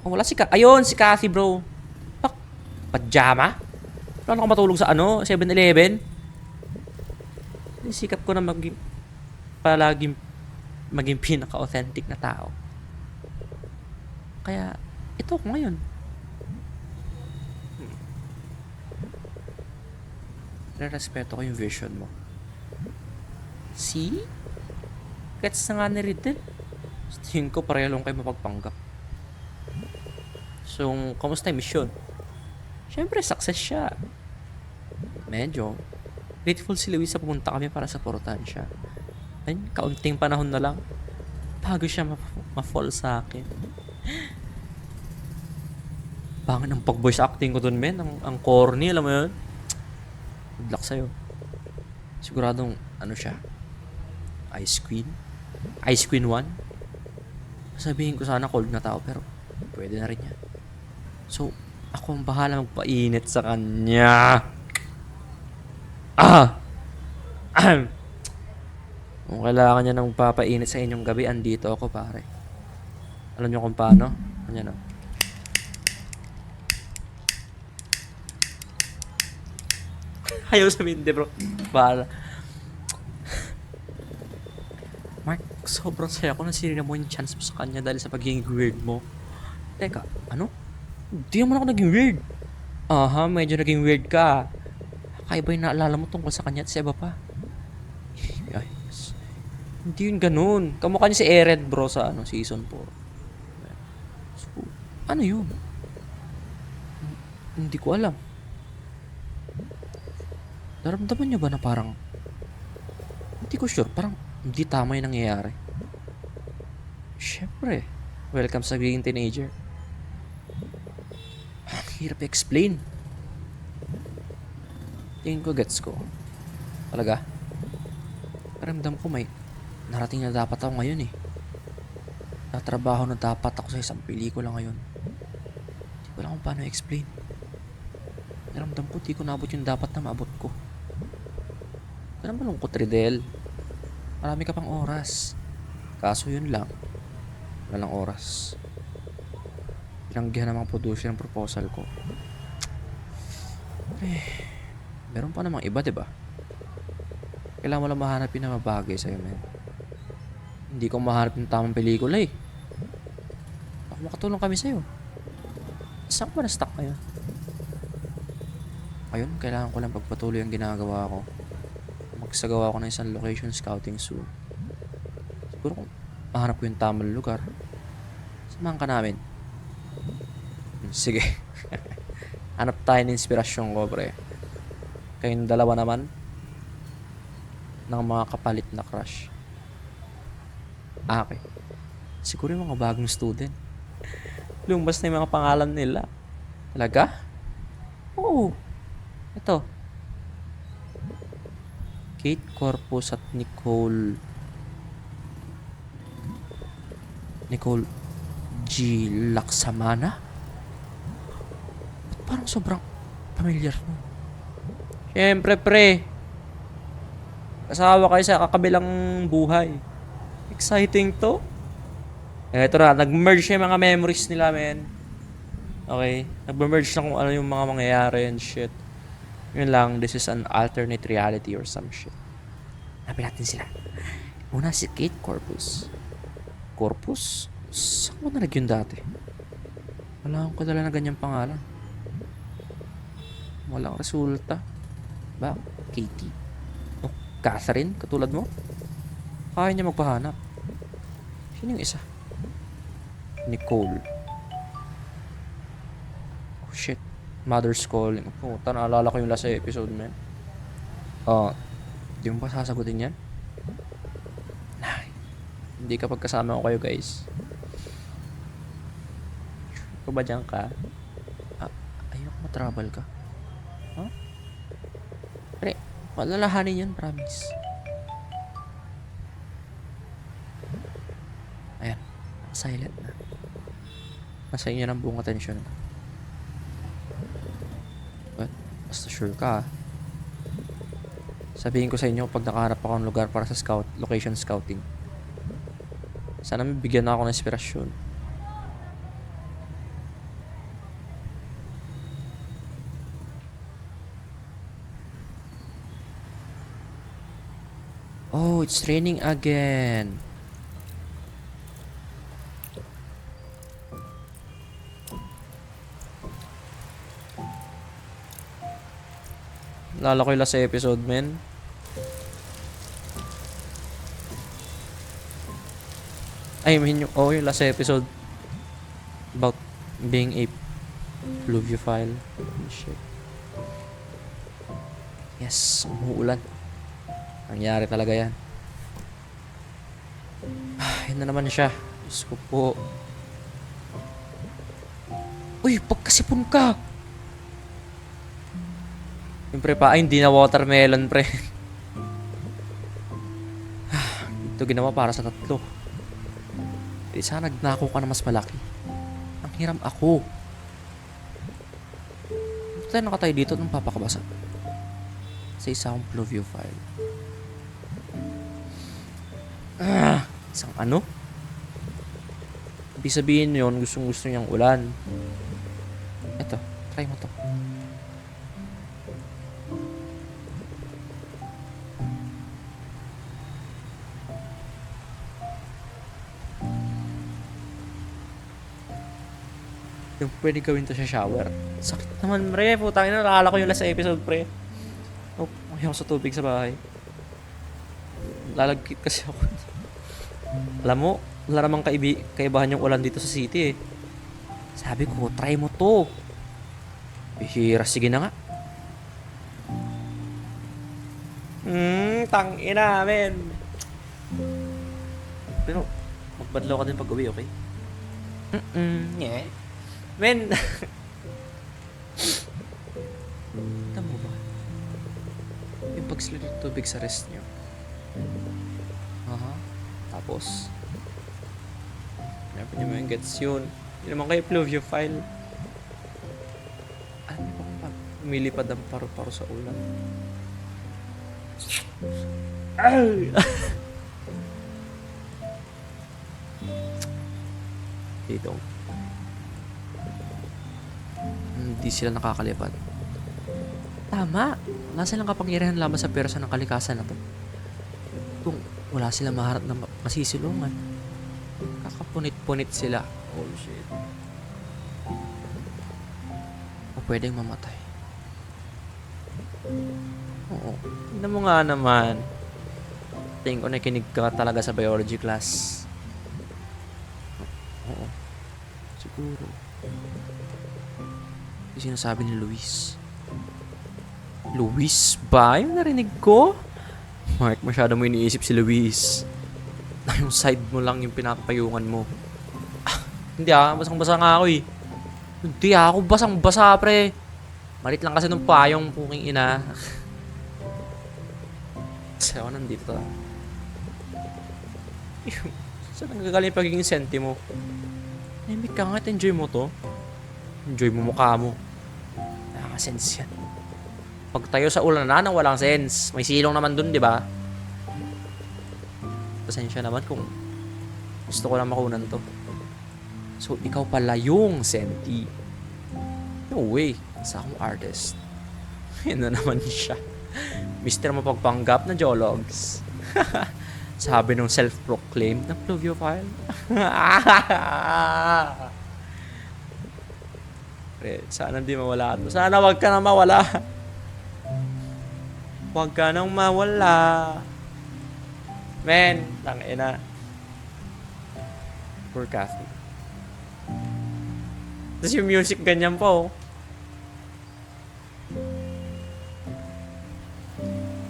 S1: Oh, wala si ayun, si Kathy, bro. Pak, pajama? Wala ako matulog sa 7-Eleven? Sikap ko na palaging maging pinaka-authentic na tao. Kaya, ito ako ngayon. Respeto ko yung vision mo. See? Gets na nga ni Riddle. Tingin ko pareho lang kayo mapagpanggap. So, kamusta yung mission? Siyempre, success siya. Medyo. Grateful si Luis sa pumunta kami para supportahan siya. Ayun, kaunting panahon na lang. Bago siya ma-fall sa akin. Pangit ng pag-voice acting ko dun, men. Ang corny, alam mo yun? Good luck sa'yo. Siguradong, ano siya? Ice Queen? Ice Queen 1? Sabihin ko sana cold na tao, pero pwede na rin yan. So, ako ang bahala magpainit sa kanya. Ah! Kung kailangan niya ng papainit sa inyong gabi, andito ako, pare. Alam niyo kung paano? Ano. Ayaw sabihin, di bro. Bahala. Mark, sobrang saya ko na sinira mo yung chance mo sa kanya dahil sa pagiging weird mo. Teka, ano? Hindi naman ako naging weird. Aha, medyo naging weird ka. Kakaiba yung naalala mo tungkol sa kanya at sa iba pa. Ay, hindi yun ganun. Kamukha niya si Ered, bro, sa season 4. So, ano yun? Hindi ko alam. Naramdaman niyo ba na parang hindi ko sure, parang hindi tama yung nangyayari? Siyempre, welcome sa pagiging teenager. Ang hirap i-explain. Tingin ko gets ko. Talaga? Paramdam ko may narating na dapat ako ngayon eh. Natrabaho na dapat ako sa isang pelikula ngayon. Hindi ko alam kung paano i-explain. Naramdam ko di ko naabot yung dapat na maabot ko. Ganun malungkot, Riddle. Marami ka pang oras. Kaso yun lang. Wala lang oras. Pinanggihan ng mga producer ng proposal ko. Meron pa namang iba, diba? Kailangan mo lang mahanap yung na mabagay sa'yo, men. Hindi ko mahanap yung tamang pelikula eh. Baka makatulong kami sa'yo. Saan ko ba na-stuck ngayon? Ayun, kailangan ko lang pagpatuloy ang ginagawa ko. Magsagawa ko ng isang location scouting soon. Siguro kung mahanap ko yung tamang lugar, samahan ka namin. Sige. Hanap tayo ng inspirasyon ko, pre. Kayong dalawa naman ng mga kapalit na crush. Okay. Siguro yung mga bagong student. Lumabas na yung mga pangalan nila. Talaga? Oo. Ito. Kate Corpus at Nicole G. Laksamana? Ba't parang sobrang familiar mo? Siyempre, pre. Kasawa kayo sa kakabilang buhay. Exciting to. Eto na, nag-merge yung mga memories nila, men. Okay? Nag-merge na kung ano yung mga mangyayari and shit. Yun lang, this is an alternate reality or some shit. Hanapin natin sila. Una si Kate Corpus. Corpus? Saan ko nalag yun dati? Wala akong kadala na ganyang pangalan. Walang resulta. Ba? Katie? O Catherine? Katulad mo? Kaya niya magpahanap. Sino yung isa? Nicole. Oh shit. Mother's calling. Puta, naalala ko yung last episode, man. Di mo ba sasagutin yan? Ay, hindi kapag kasama ko kayo, guys. Sure ba dyan ka? Ayoko matravel ka. Huh? Pre, malalahanin yan, promise. Ayan, silent na. Nasa inyo ng buong atensyon. But, basta sure ka. Sabihin ko sa inyo pag nakaharap ako ng lugar para sa location scouting. Sana may bigyan na ako ng inspirasyon. Oh, it's raining again. Lala ko yung last episode, men. I mean, yung last episode about being a pluviophile. Shit. Yes, umuulan. Nangyari talaga yan. Yun na naman siya. Diyos ko po. Uy, pagkasipon ka! Yung pre pa, ay hindi na watermelon pre. Ito ginawa para sa tatlo. Eh sana nagnako ka na mas malaki. Ang hiram ako. Tayo nakatayo dito nung papakabasa. Sa isang pluvio file. Isang ano? Ibig sabihin yun, gustong gusto niyang ulan. Eto, try mo to. Yung pwede gawin to sa shower. Sakit naman, pre. Putang ina, naalala ko yung last episode, pre. Oh, ayaw sa tubig sa bahay. Lalagkit kasi ako. Alam mo, wala namang kaibahan yung ulan dito sa city eh. Sabi ko, try mo to. Bihira, sige na nga. Tangina, men. Pero, magbadlaw ka din pag uwi, okay? Yeah. Men. Tama ba? Yung pagsilid ng tubig sa rest nyo. Aha. Tapos, hanapin nyo mo yung gets yun. Yun naman kayo pluviophile. Ano ba pag lumilipad ang paru-paro sa ulan? Ay! Dito. Hindi sila nakakalipad. Tama! Wala silang kapangyarihan lamang sa persa ng kalikasan na to. Kung wala silang maharap na masisilungan, kakapunit-punit sila. Oh shit. O pwedeng mamatay. Oo. Tignan mo nga naman. Tingin ko nakinig ka talaga sa biology class. Oo. Siguro. Yung sinasabi ni Luis. Luis ba? Yung narinig ko? Mark, masyado mo iniisip si Luis. Na yung side mo lang yung pinapayungan mo. Hindi basang-basa nga ako eh. Hindi ako basang-basa pre. Malit lang kasi nung payong puking ina. Kasi ako nandito. Saan nagagaling pagiging senti mo? Nahimik ka nga at enjoy mo to. Enjoy mo mukha mo. Nakaka-sense yan. Pag tayo sa ulan na nang walang sense. May silong naman dun, di ba? Pasensya naman kung gusto ko lang makunan to. So, ikaw pala yung senti. No way. Isa akong artist. Yan na naman siya. Mr. Mapagpanggap na Jologs. Sabi nung self-proclaimed na pluviophile. Pre, sana di mawala to. Sana wag ka na mawala. Wag ka nang mawala. Men, tangina. Poor Kathy. Tapos yung music ganyan po.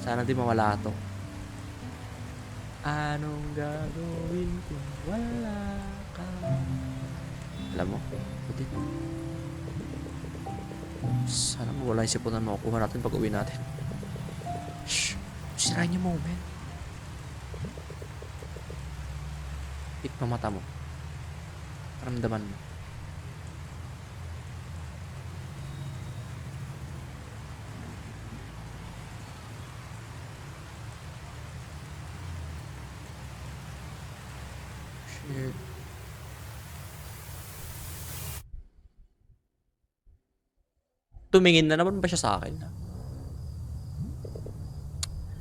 S1: Sana di mawala to. Anong gagawin kung wala ka? Alam mo, puti. Sana mawala yung sipunan mo. Kuha natin pag uwi natin. Shh! Sirain yung moment. Ikma mata mo. Ramdaman mo. Shit. Tumingin na naman ba siya sa akin?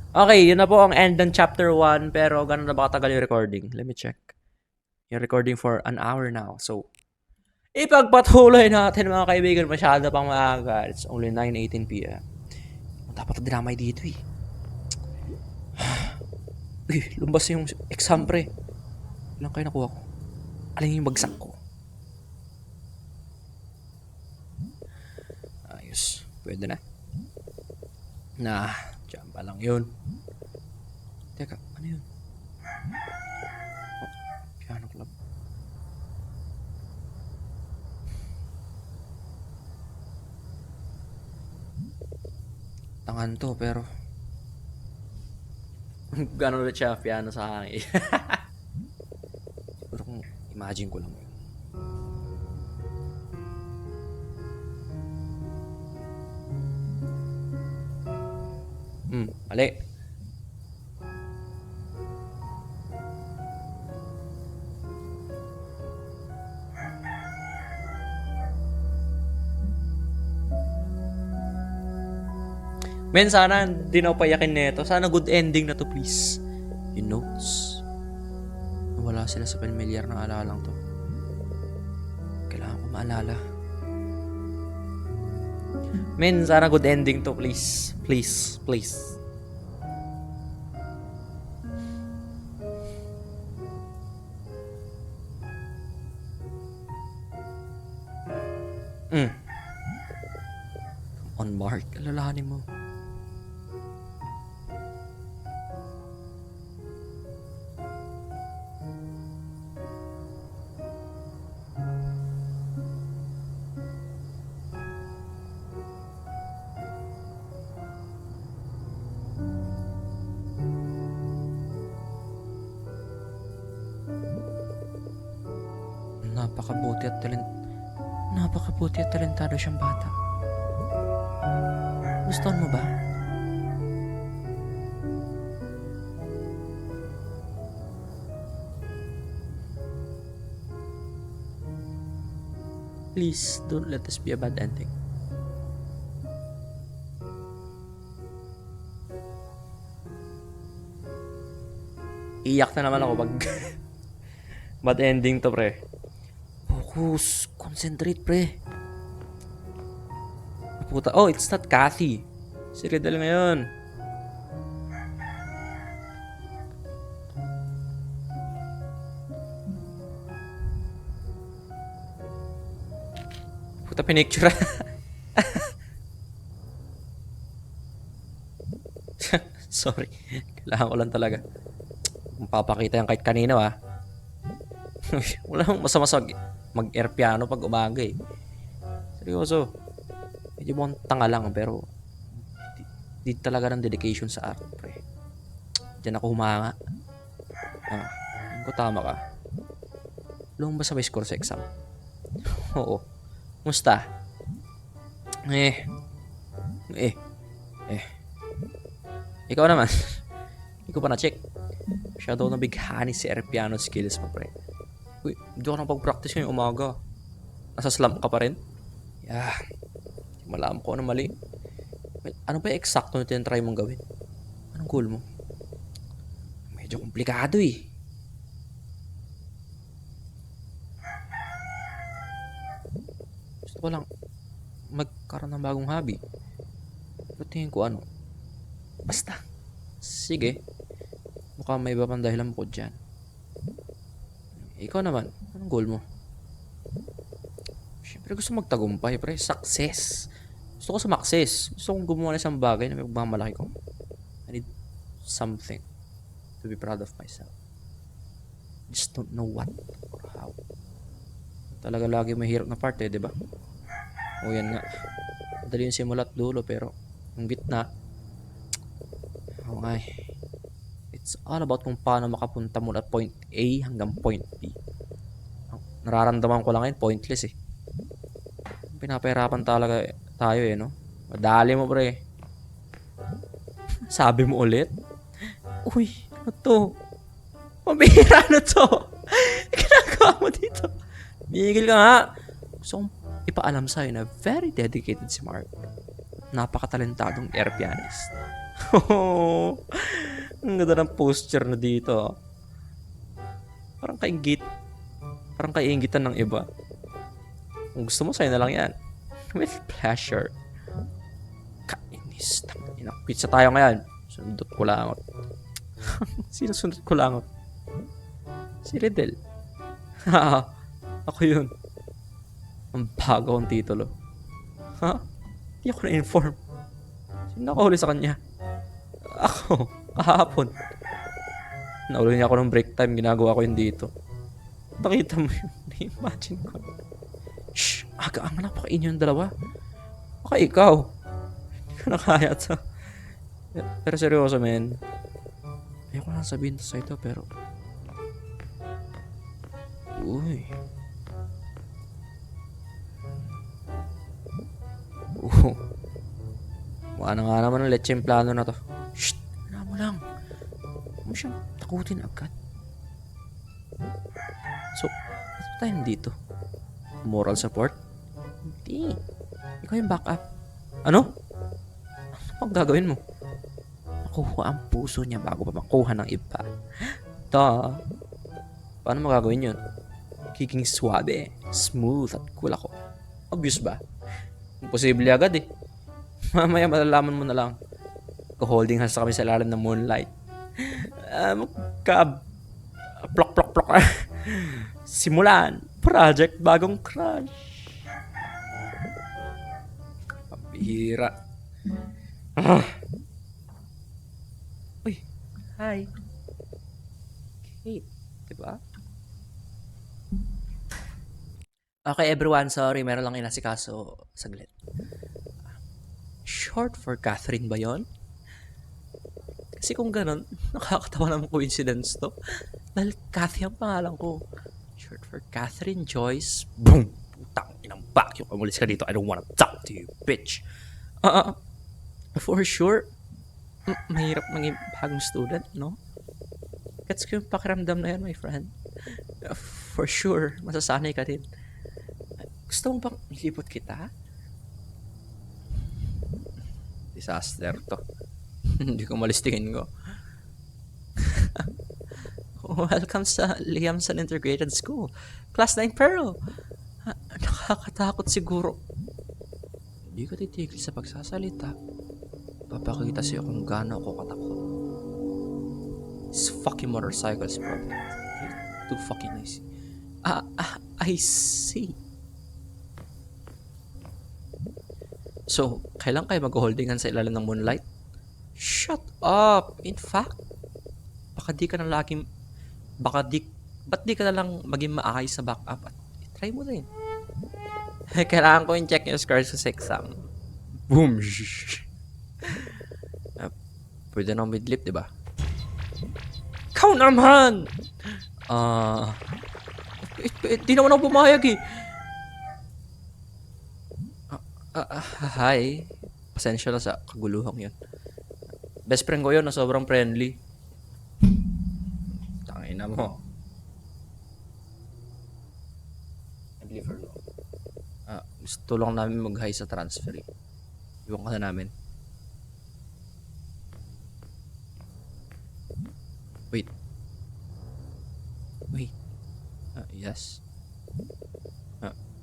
S1: Okay, yun na po ang end ng chapter 1. Pero gano'n na ba katagal yung recording? Let me check. Yung recording for an hour now. So, ipagpatuloy natin mga kaibigan. Masyado pang maaga. It's only 9:18 p.m. Dapat dinamay dito eh. Uy, lumbas yung exam pre. Ilang kayo nakuha ko? Alin yung bagsak ko? Ayos. Pwede na. Diyan pa lang yun. Teka, ano yun? Oh, piano club. tangan to, pero gano'n ulit siya piano sa akin. Siguro kung imagine ko lang yun. Mali. Men, sana hindi na ako payakin nito. Sana good ending na to, please. Yung notes. Wala sila sa familiar na alalang to. Kailangan ko maalala. Men, sana good ending to, please. Please, please. On Mark, alalahanin mo. Napakabuti at talentado siyang bata. Gustuhan mo ba? Please, don't let this be a bad ending. Iyak na naman ako pag bad ending to, pre. Focus. Concentrate, pre. Puta. Oh, it's not Kathy. Si Riddle ngayon. Puta, pinicture. Sorry. Kailangan ko lang talaga. Mapapakita yan kahit kanina, ah. Wala akong masama sa mag-air piano pag umaga, eh. Seryoso. Medyo mukhang tanga lang, pero di talaga ng dedication sa art, pre. Diyan ako humanga. Kung tama ka. Alam mo ba sa may score sa exam? Oo. Musta? Ikaw naman. Hindi ko pa na-check. Masyado na bighani si air piano skills mo, pre. Uy, hindi ako nang pag-practice ngayong umaga. Nasa slump ka pa rin? Yeah. Malaman ko ano mali. Well, ano ba yung eksakto na tinatry mong gawin? Anong goal mo? Medyo komplikado, eh. Gusto ko lang magkaroon ng bagong hobby. Pero tingin ko ano? Basta. Sige. Mukhang may iba pang dahilan ko dyan. Ikaw naman, anong goal mo? Siyempre gusto magtagumpay, pre. Success. Gusto ko sumakses. Gusto kong gumawa ng isang bagay na may pagmamalaki ko. I need something to be proud of myself. Just don't know what or how. Talaga lagi mahirap na part, eh, di ba? O yan nga. Madali yung simula at dulo, pero yung gitna, okay. It's all about kung paano makapunta mula point A hanggang point B. Nararamdaman ko lang ngayon, pointless, eh. Pinapahirapan talaga tayo, eh, no? Madali mo, pre. Sabi mo ulit? Uy, ano to? Pambihira na to. Ginagawa mo dito. Migil ka nga. Gusto kong ipaalam sa'yo na very dedicated si Mark. Napakatalentadong air pianist. Ang ganda ng posture na dito. Parang kaingitan ng iba. Kung gusto mo, sa'yo na lang yan. With pleasure. Kainis. Pizza tayo ngayon. Sundot ko langot. Sino sundot ko langot? Si Riddle. Ako yun. Ang bago kong titulo. Ha? Hindi ako na-inform. Sino nakahuli sa kanya? Ako. Kahapon. Nauli niya ako ng break time. Ginagawa ko yun dito. Nakita mo yun. Na-imagine ko. Shhh! Aga-aga napakain yung dalawa. Baka ikaw. Hindi ko nakaya to. Pero seryoso, men. Ayoko lang sabihin sa ito, pero... Uy. Mukha na nga naman ang lecheng plano na to. Shh! Wala mo lang. Huwag mo siyang takutin agad. So, ano tayo nandito? Moral support? Hindi. Ikaw yung backup. Ano? Ano pang gagawin mo? Makuha ang puso niya bago pa makuha ng iba. Paano mo gagawin yun? Kicking suabe, smooth at cool ako. Obvious ba? Imposible agad eh. Mamaya malalaman mo na lang. Holding hands kami sa ilalim ng moonlight. Plok plok plok. Simulan. Project bagong crush. Pambihira. Uy. Hi. Kate. Diba? Okay everyone, sorry. Meron lang inasikaso saglit. Short for Catherine ba yun? Kasi kung ganun, nakakatawa naman coincidence to. Dahil Cathy ang pangalan ko. Short for Catherine Joyce. Boom! Putang inang vacuum. Umalis ka dito. I don't wanna talk to you, bitch. For sure, mahirap maging bagong student, no? Gets ko yung pakiramdam na yan, my friend. For sure, masasanay ka din. Gusto mo bang ilipot kita? Disaster to. Hindi ko malistingin ko. Welcome sa Liamson Integrated School. Class 9 Pearl. Nakakatakot siguro. Hindi ka titigil sa pagsasalita. Papakita sa'yo kung gaano ako katakot. This fucking motorcycle is broken. Too fucking nice. I see. So, kailan kayo mag-holdingan sa ilalim ng moonlight? Shut up! In fact, ba't di ka na lang maging maayos sa backup at try mo din. Kailangan ko yung check yung scores sa exam. Boom! Pwede na midlip, di ba? Ikaw naman! Di naman ako pumayag eh. Hi. Pasensya na sa kaguluhang yun. Best friend ko yun na sobrang friendly. Tangina mo. Leave her alone. Gusto lang namin mag-hi sa transfer. Iwan ka na namin. Wait. Yes.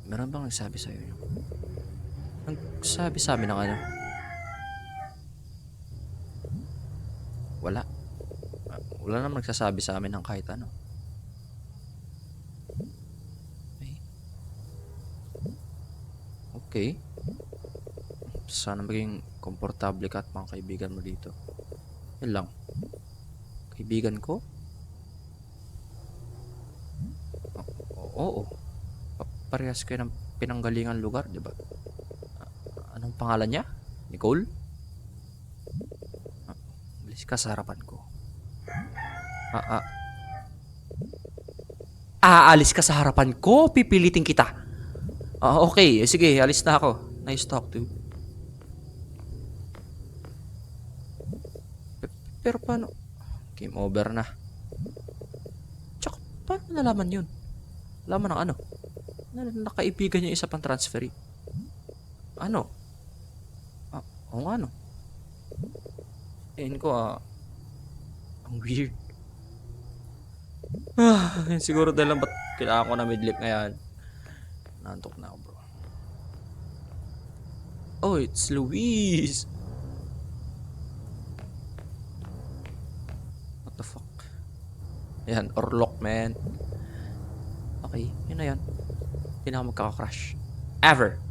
S1: Meron bang nagsabi sa'yo yun? Nagsabi sa amin ng ano? Wala. Wala naman nagsasabi sa amin ng kahit ano. Okay. Sana maging komportable ka at mga kaibigan mo dito. Yan lang. Kaibigan ko? Oo. Parehas kayo ng pinanggalingan lugar, di ba? Anong pangalan niya? Nicole? Alis ka sa harapan ko. Aalis ka sa harapan ko? Pipilitin kita. Okay. Sige, alis na ako. Nice talk to you. Pero paano? Game over na. Tsaka, paano nalaman yun? Nalaman ng ano? Nakaibigan niya isa pang transferee. Ano? Oo nga no. Tingin ko ang weird. Siguro dahil lang ba't kailangan ko na midlip ngayon. Nantok na ako bro. Oh, it's Luis. What the fuck? Ayan, Orlok man. Okay, yun na yan. Hindi na ako magkaka-crush. Ever.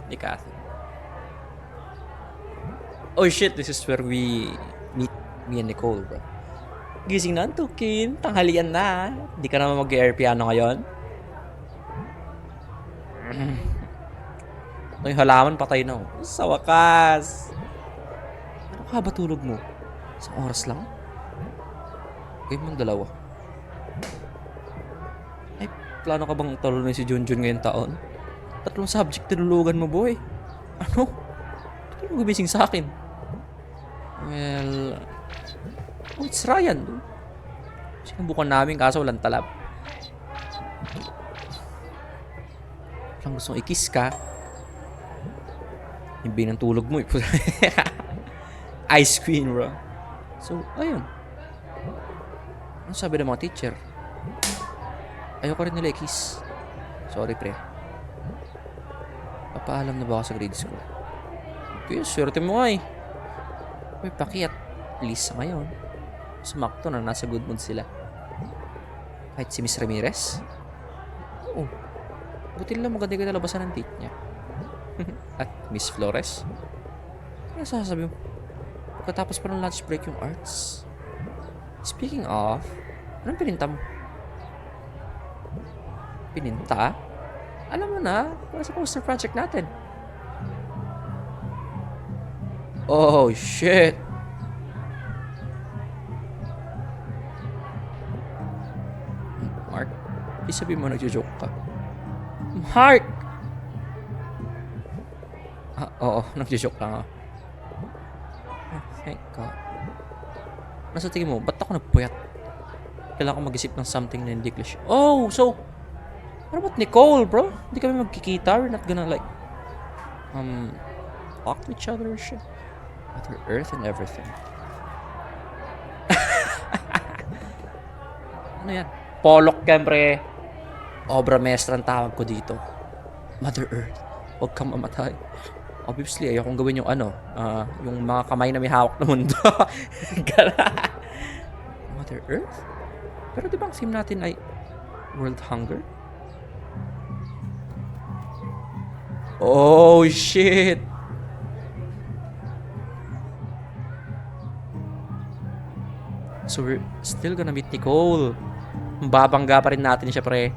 S1: Ni Cathy. Oh shit, this is where we meet me and Nicole, bro. Gising na antukin, tanghalian na. Hindi ka naman mag-air piano ngayon. Ito yung halaman, patay na. Sa wakas. Ano ka ba tulog mo? Isang oras lang? Game mong dalawa. Ay, plano ka bang talunin si Junjun ngayong taon? 3 subject tinulugan mo, boy. Ano? Ba't ka gumising sa akin? Well... Oh, it's Ryan. Sinubukan namin kaso walang talab. Walang gustong i-kiss ka. Yung binang tulog mo. Ice queen, bro. So, ayun. Ano sabi ng mga teacher? Ayoko rin nila i-kiss. Sorry, pre. Papaalam na ba ako sa grade school? Okay, swerte mo nga eh. May pakiat. Please ngayon. Sumakto na nasa good mood sila. Kahit si Miss Ramirez? Oo. Buti lang maganda yung nalabasan ng date niya. At Miss Flores? Kaya sasabi mo, pagkatapos pa ng lunch break yung arts. Speaking of, anong pininta mo? Pininta? Alam mo na, para sa poster project natin. Oh, shit. Mark, isabi mo nagjo-joke ka. Mark! Oo, nagjo-joke lang ako. Oh, thank God. Nasa tingin mo, ba't ako nagpuyat? Kailangan ko mag-isip ng something na hindi cliche. Oh, so, what about Nicole, bro? Hindi kami magkikita. We're not gonna like, talk to each other or shit. Mother Earth and everything. Ano yan? Pollock, kempre. Obra maestra ang tawag ko dito. Mother Earth, huwag kang mamatay. Obviously, ayokong gawin yung yung mga kamay na may hawak na mundo. Mother Earth? Pero di ba ang theme natin ay World Hunger? Oh, shit! So we're still gonna meet Nicole. Babangga pa rin natin siya, pre.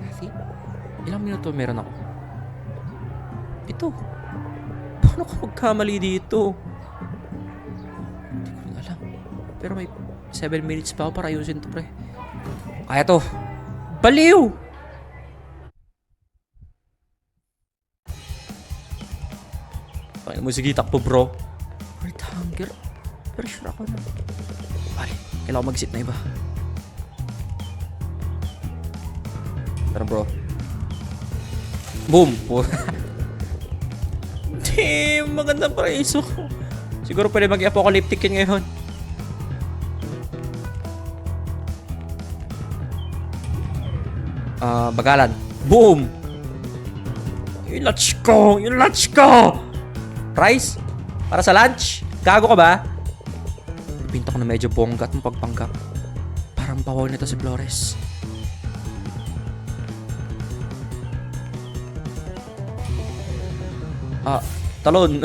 S1: Kathy, ilang minuto meron ako? Ito. Paano ka magkamali dito? Hindi ko rin alam. Pero may 7 minutes pa ako para ayusin to, pre. Kaya to. Baliw! Pakinggan mo, sige, takpo, bro. World Hunger? Pero sure ako na. Bali, kailangan mag-sit na iba. Pero bro. Boom! Damn! Magandang paraiso. Siguro pwede mag-apocalyptic yun ngayon. Bagalan. Boom! Ilunch ko! Ilunch ko! Rice? Para sa lunch? Gago ka ba? Pinto ko na medyo bonggat mong pagpanggap. Parang bawaw nito si Flores. Talon.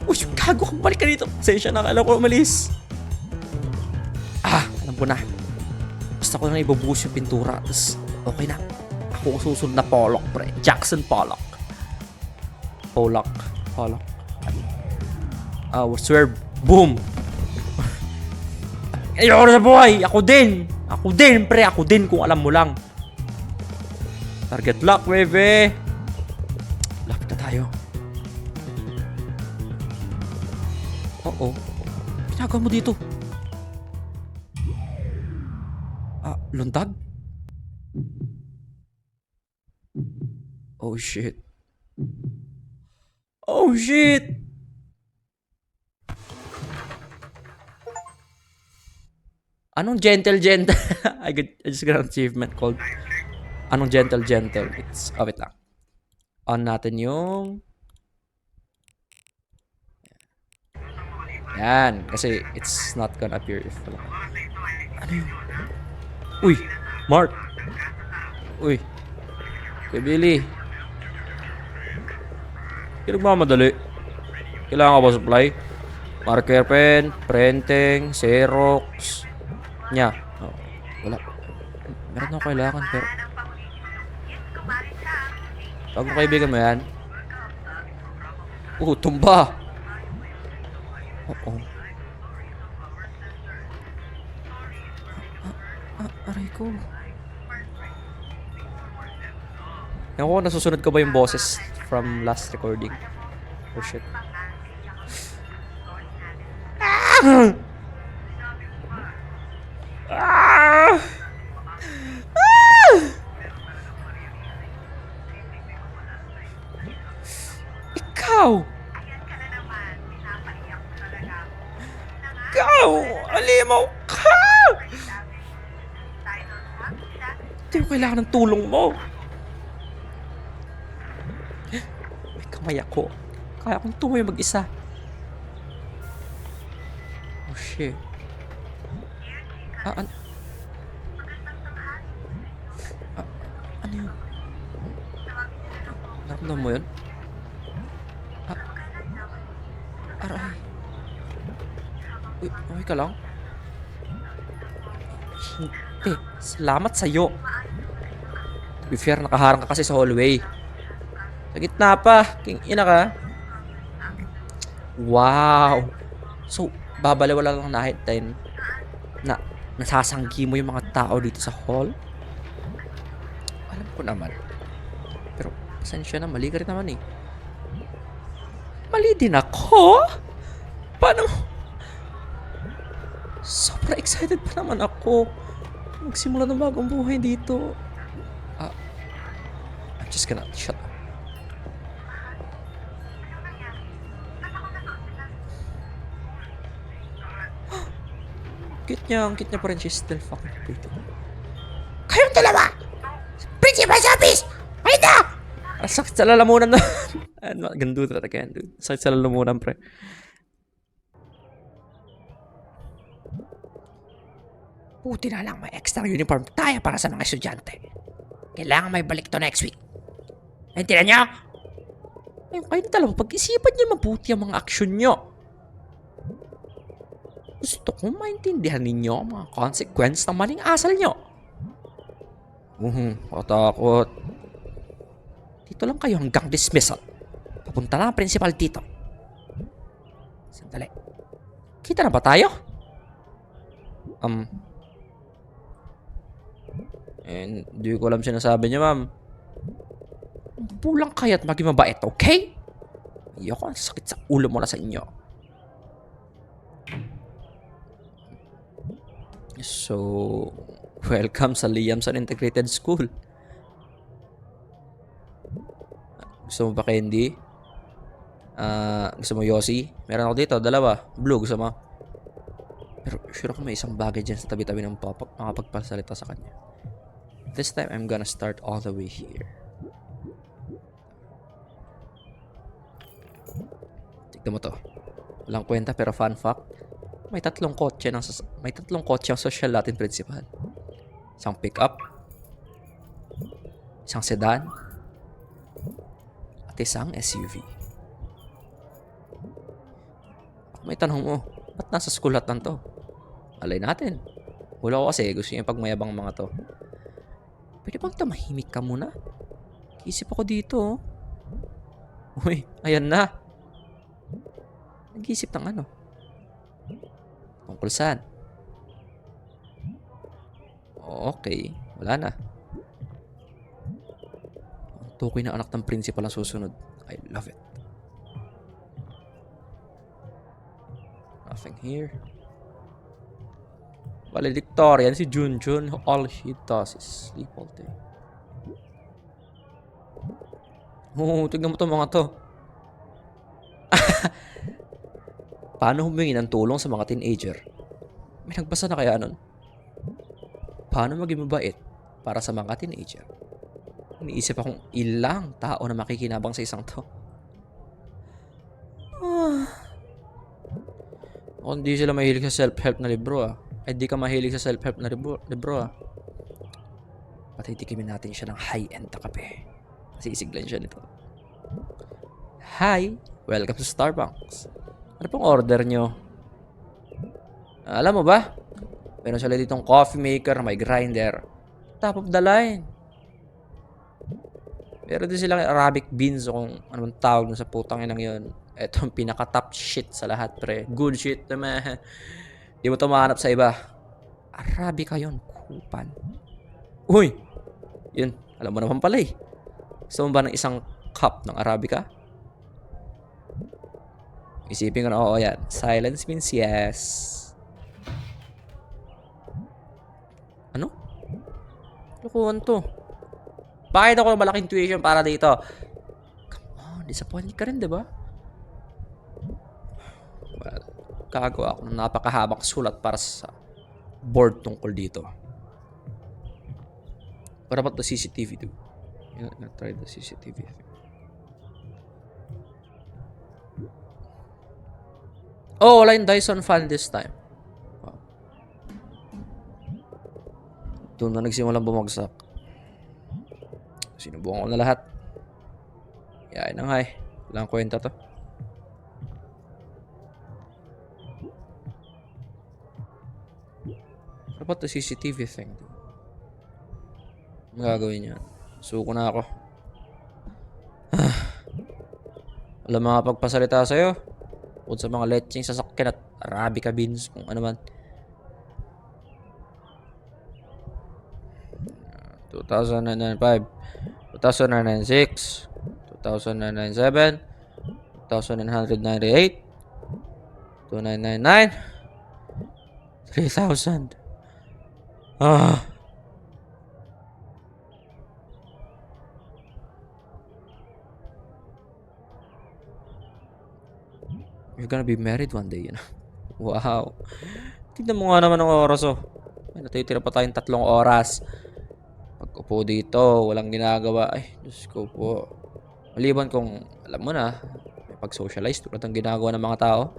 S1: Uy, gago ka. Balik ka dito. Sensya na. Alam ko umalis. Alam ko na. Basta ko na ibubuhos yung pintura. Tapos, okay na. Ako susunod na Pollock, pre. Jackson Pollock. Pollock. Swerve. Boom. Ayoko na sa buhay. Ako din, pre. Ako din kung alam mo lang. Target lock, bebe. Lapit na tayo. Oo. Ginagawa mo dito? Luntag? Oh, shit. Oh, shit! Anong gentle? I just got an achievement called anong gentle? It's, wait lang. On natin yung yan, kasi it's not gonna appear if ano yun? Uy, Mark. Uy, Kuya Billy. Nagmamadali. Kailangan ka ba supply? Marker pen, printing, Xerox. Nya. Oh, wala. Meron akong kailangan, pero... Bago kaibigan mo yan? Tumba! Oo. Aray ko. Ewan ko, nasusunod ko ba yung boses from last recording? Oh shit. Ah! Ah! Ah! Ikaw! Ikaw! Alimaw ka! Hindi ko kailangan ng tulong mo. May kamay ako. Kaya kong tumoy mag-isa. Oh shit. Ano yun? Naramdaman mo yun? Aray. Uy, okay ka lang? Hindi. Salamat sa'yo. To be fair, nakaharang ka kasi sa hallway. Sa gitna pa. King ina ka. Wow. So, babaliwala lang natin na nasasanggi mo yung mga tao dito sa hall? Alam ko naman. Pero, pasensya na. Mali ka rin naman eh. Mali din ako? Paano? Sobrang excited pa naman ako. Magsimula ng bagong buhay dito. I'm just gonna shut up. Ang cute niya pa rin. She's still fucking pretty.
S2: Kayong dalawa! Principal Office! Ay na!
S1: Ang sakit sa lalamunan na. Gando talaga yan, dude. Sakit sa lalamunan, pre.
S2: Buti na lang may extra uniform tayo para sa mga estudyante. Kailangan may balik to next week. Naintindihan niyo?
S1: Ayun, kayong dalawa, pag-isipan niyo mabuti ang mga aksyon niyo. Gusto kong maintindihan ninyo ang mga consequence ng maling asal niyo. Katakot. Dito lang kayo hanggang dismissal. Papunta na ang principal dito.
S2: Sandali.
S1: Kita na ba tayo? Hindi ko alam sinasabi niya, ma'am. Pulang kayo at maging mabait, okay? Ayoko, ang sakit sa ulo mo na sa inyo. So, welcome sa Liamson Integrated School. Gusto mo ba candy? Gusto mo Yossi? Meron ako dito, dalawa. Blue, gusto mo? Pero sure ako may isang bagay dyan sa tabi-tabi ng makapagpasalita sa kanya. This time, I'm gonna start all the way here. Tignan mo to. Walang kwenta pero fun fact. May tatlong kotse ang social natin principal. Isang pick-up, isang sedan, at isang SUV. May tanong mo, ba't nasa school lahat ng to? Alay natin. Hula ko kasi gusto niya pagmayabang mga to. Pwede bang tumahimik ka muna? Isip ako dito. Uy, ayan na. Nag-iisip ng ano? Tungkol saan? Okay, wala na. Ang tukoy na anak ng principal ang susunod. I love it. Nothing here. Valedictorian si Junjun. All he does is sleep all day. Tignan mo to mga to. Paano humingi ng tulong sa mga teenager? May nagbasa na kaya nun? Paano maging mabait para sa mga teenager? Iniisip akong ilang tao na makikinabang sa isang to. Kung di sila mahilig sa self-help na libro ay di ka mahilig sa self-help na libro patitikimin natin siya ng high-end na kape. Sisiglan siya nito. Hi! Welcome to Starbucks. Ano pong order nyo? Alam mo ba? Meron sila ditong coffee maker, may grinder. top of the line. Pero din silang Arabic beans o kung anong tawag na sa putang inang yun. Ito ang pinaka-top shit sa lahat, pre. Good shit naman. Di mo ito mahanap sa iba. Arabica yun. Kupal. Uy! Yun. Alam mo naman pala eh. Gusto mo ba ng isang cup ng Arabica? Isipin ko na, oo yan. Silence means yes. Ano? Lukuhan to. Bakit ako ng malaking tuition para dito? Come on, disappointed ka rin, diba? Well, gagawa ako ng napakahabang sulat para sa board tungkol dito. What about the CCTV, dude? I'll try the CCTV thing. Oh, wala yung Dyson fan this time. Wow. Doon na nagsimulang bumagsak. Sinubukan ko na lahat. Yain na nga eh. Walang kwenta to. What about the CCTV thing? Ang gagawin yan? Suko na ako. Alam mga pagpasalita sa'yo. Bukod sa mga lecheng sasakyan at Arabica beans, kung ano man. 2005, 2006, 2007, 2998, 2999, 3000. You're gonna be married one day, you know? Wow. Tignan mo nga naman ang oras, oh. Ay, natitira pa tayong 3 oras. Pag-upo dito, walang ginagawa. Ay, Diyos ko po. Maliban kung, alam mo na, may pag-socialize tulad ng ginagawa ng mga tao.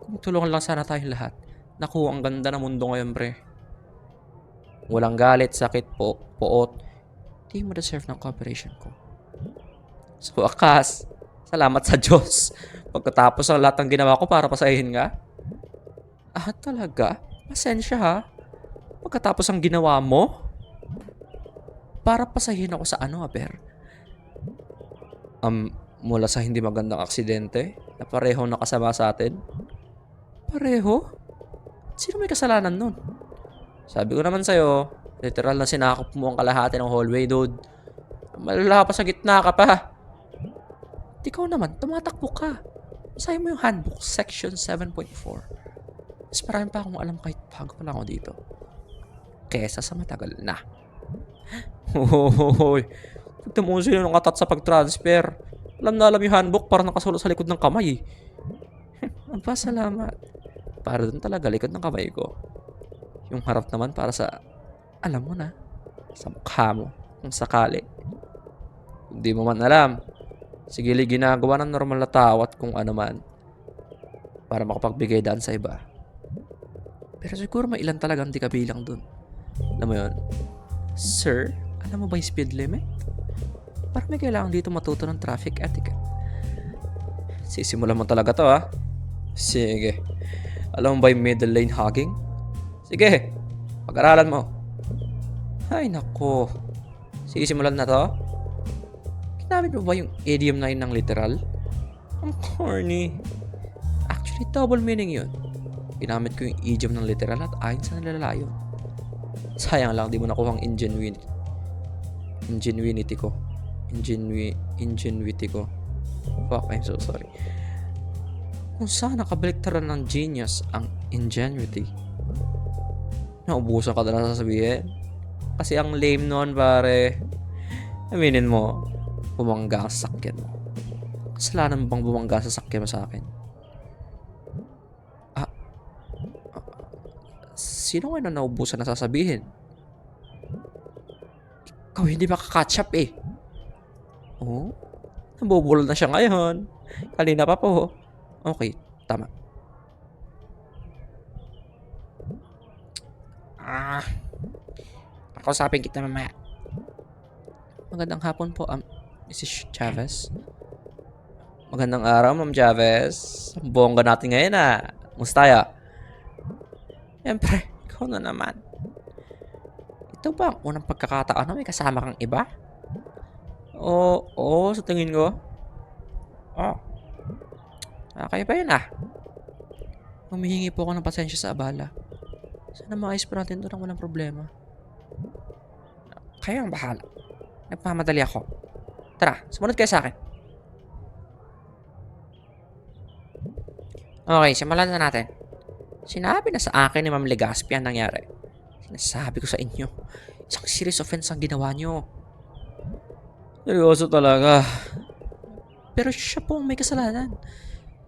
S1: Kung tulungan lang sana tayong lahat. Naku, ang ganda ng mundo ngayon, pre. Walang galit, sakit, poot. Di mo deserve ng cooperation ko. So, akas, salamat sa Diyos. Pagkatapos ng lahat ng ginawa ko para pasahin nga. Ah, talaga? Pasensya ha. Pagkatapos ang ginawa mo, para pasahin ako sa ano, Aber? Mula sa hindi magandang aksidente na pareho nakasama sa atin. Pareho? Sino may kasalanan nun? Sabi ko naman sa'yo, literal na sinakop mo ang kalahati ng hallway, dude. Malala pa sa gitna ka pa. Ikaw naman, tumatakbo ka. Basahin mo yung handbook, section 7.4. Mas marami pa akong alam kahit bago pa lang ako dito. Kesa sa matagal na. Hoy, tignan mo sila nung atat sa pag-transfer. Alam na alam yung handbook para nakasulot sa likod ng kamay. Ang pasalamat. Para dun talaga likod ng kamay ko. Yung harap naman para sa, alam mo na, sa mukha mo, kung sakali. Kung di mo man alam, sige, ginagawa ng normal na tao at kung ano man para makapagbigay daan sa iba. Pero siguro may ilan talagang di kabilang dun. Alam mo yun? Sir, alam mo ba yung speed limit? Parang may kailangan dito matuto ng traffic etiquette. Sisimulan mo talaga to, ha? Sige. Alam mo ba yung middle lane hogging? Sige, pag-aralan mo. Ay, nako. Sige, simulan na to. Ginamit mo ba yung idiom na yun ng literal? Ang corny. Actually, double meaning yun. Ginamit ko yung idiom ng literal at ayon sa nilalayo. Sayang lang, di mo nakuha ang ingenuity ko. Ingenuity ko. Fuck, I'm so sorry. Kung saan nakabaliktaran ng genius ang ingenuity, naubusan ka na lang sasabihin. Kasi ang lame nun, pare. Aminin mo, bumangga sa sakyan mo. Kasalanan bang bumangga sa sakyan mo sa akin? Sino nga na naubusan na sasabihin? Ikaw hindi makakatch up eh. Oh? Nabubulol na siya ngayon. Kanina pa po. Okay, tama.
S2: Pakausapin kita mamaya.
S1: Magandang hapon po, Mrs. Chavez. Magandang araw, Ma'am Chavez. Ang bongga natin ngayon, Musta ya? Siyempre, ikaw na naman.
S2: Ito ba ang unang pagkakataon na may kasama kang iba? Oo, sa tingin ko. Oh, kayo ba yun ah? Humihingi po ako ng pasensya sa abala. Sana maayos pa natin ito nang walang problema. Kayo ang bahala. Nagmamadali ako. Tara, sumunod kayo sa akin. Okay, simulan na natin. Sinabi na sa akin ni Ma'am Legaspi ang nangyari. Sinasabi ko sa inyo, isang serious offense ang ginawa nyo.
S1: Seryoso talaga.
S2: Pero siya po ang may kasalanan.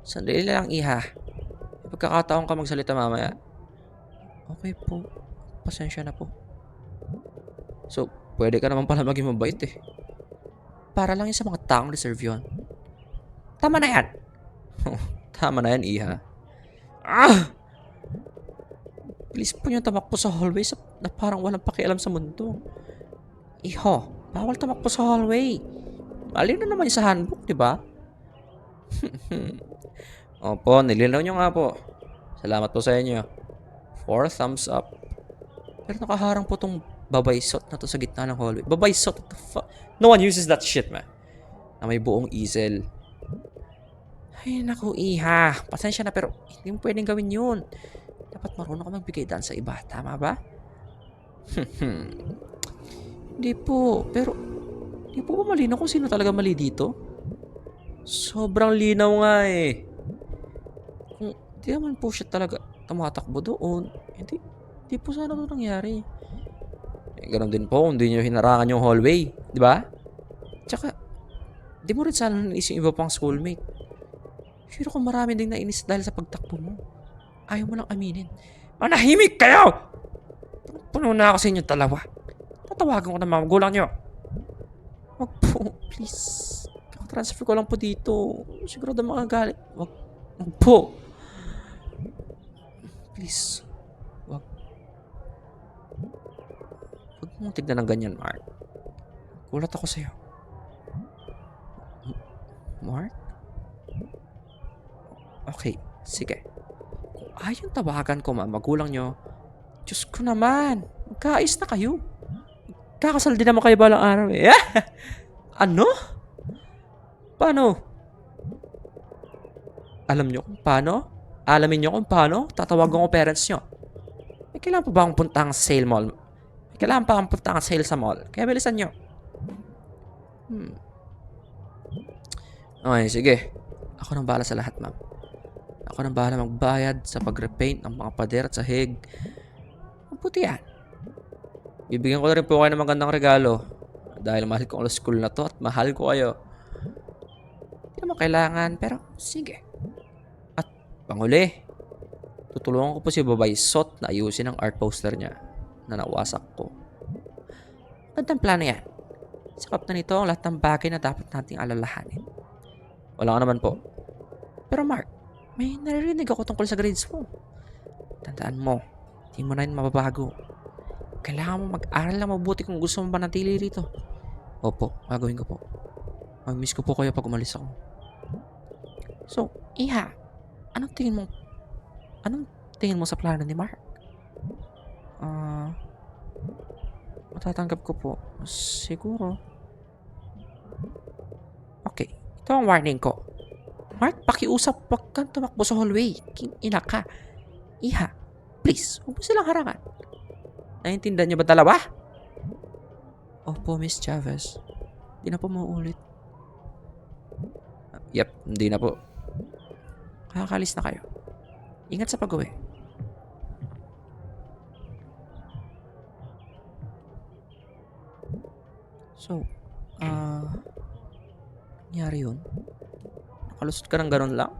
S2: Sandali lang, iha. May pagkakataon ka magsalita mamaya. Okay po. Pasensya na po.
S1: So, pwede ka naman pala maging mabait eh.
S2: Para lang yun sa mga taong deserve yun. Tama na yan.
S1: Tama na yan, iha.
S2: Please po niyo tamakbo sa hallway na parang walang pakialam sa mundo. Iho, bawal tamakbo sa hallway. Mali na naman yung sa handbook, di ba?
S1: Opo, nilinaw nyo nga po. Salamat po sa inyo. 4 thumbs up.
S2: Pero nakaharang po tong babaysot na to sa gitna ng hallway.
S1: Babaysot, what the fuck? No one uses that shit, man. Na may buong easel.
S2: Ay, naku, iha. Pasensya na pero hindi mo pwedeng gawin yun. Dapat marunong ka magbigay daan sa iba. Tama ba? Hindi po. Pero, hindi po ba malinaw kung sino talaga mali dito?
S1: Sobrang linaw nga eh.
S2: Kung di naman po siya talaga tumatakbo doon, hindi po sana ito nangyari.
S1: Ganon din po kung di nyo hinarangan yung hallway. Di ba?
S2: Tsaka, di mo rin sana nainis yung iba pang schoolmate. Sure kung marami ding nainis dahil sa pagtakbo mo. Ayaw mo lang aminin. Manahimik kayo! Puno na ako sa inyo dalawa. Tatawagan ko na mga magulang nyo. Wag po, please. Kakatransfer ko lang po dito. Sigurado makagalit. Wag po. Please. Wag mong tignan ng ganyan, Mark. Gulat ako sa'yo. Mark? Okay, sige. Kung ayaw tawagan ko magulang nyo, Diyos ko naman, magkaayos na kayo. Kakasal din naman kayo balang araw eh. Ano? Paano? Alam nyo kung paano? Alamin nyo kung paano? Tatawagan ko parents nyo. May kailangan pa ba akong punta sa sale mall? May kailangan pa akong punta sa sale sa mall. Kaya bilisan nyo.
S1: Okay, sige.
S2: Ako nang bahala sa lahat, ma'am. Ako nang bahala magbayad sa pag-repaint ng mga pader at sahig. Mabuti yan.
S1: Bibigyan ko na rin po kayo ng magandang regalo. Dahil mahal ko ang school na to at mahal ko kayo.
S2: Hindi naman kailangan, pero sige.
S1: At panghuli, tutulungan ko po si Babaysot na ayusin ang art poster niya na nawasak ko.
S2: Gandang plano yan. Sakap na nito ang lahat ng bagay na dapat nating alalahanin.
S1: Wala ka naman po.
S2: Pero Mark, may naririnig ako tungkol sa grades mo. Tandaan mo, hindi mo na yun mababago. Kailangan mo mag-aral na mabuti kung gusto mo manatili rito.
S1: Opo, gagawin ko po.
S2: Mag-miss ko po kayo pag umalis ako. So, Iha, anong tingin mo sa plano ni Mark? Matatanggap ko po. Siguro. Okay, ito ang warning ko. Mark, pakiusap, wag kang tumakbo sa hallway. Ina ka. Iha, please, huwag mo silang harangan. Naintindihan niyo ba dalawa? Opo, Miss Chavez. Hindi na po mauulit.
S1: Yep, hindi na po.
S2: Kakakalis na kayo. Ingat sa pag-uwi. So, nangyari yun? Nakalusot ka ng ganun lang?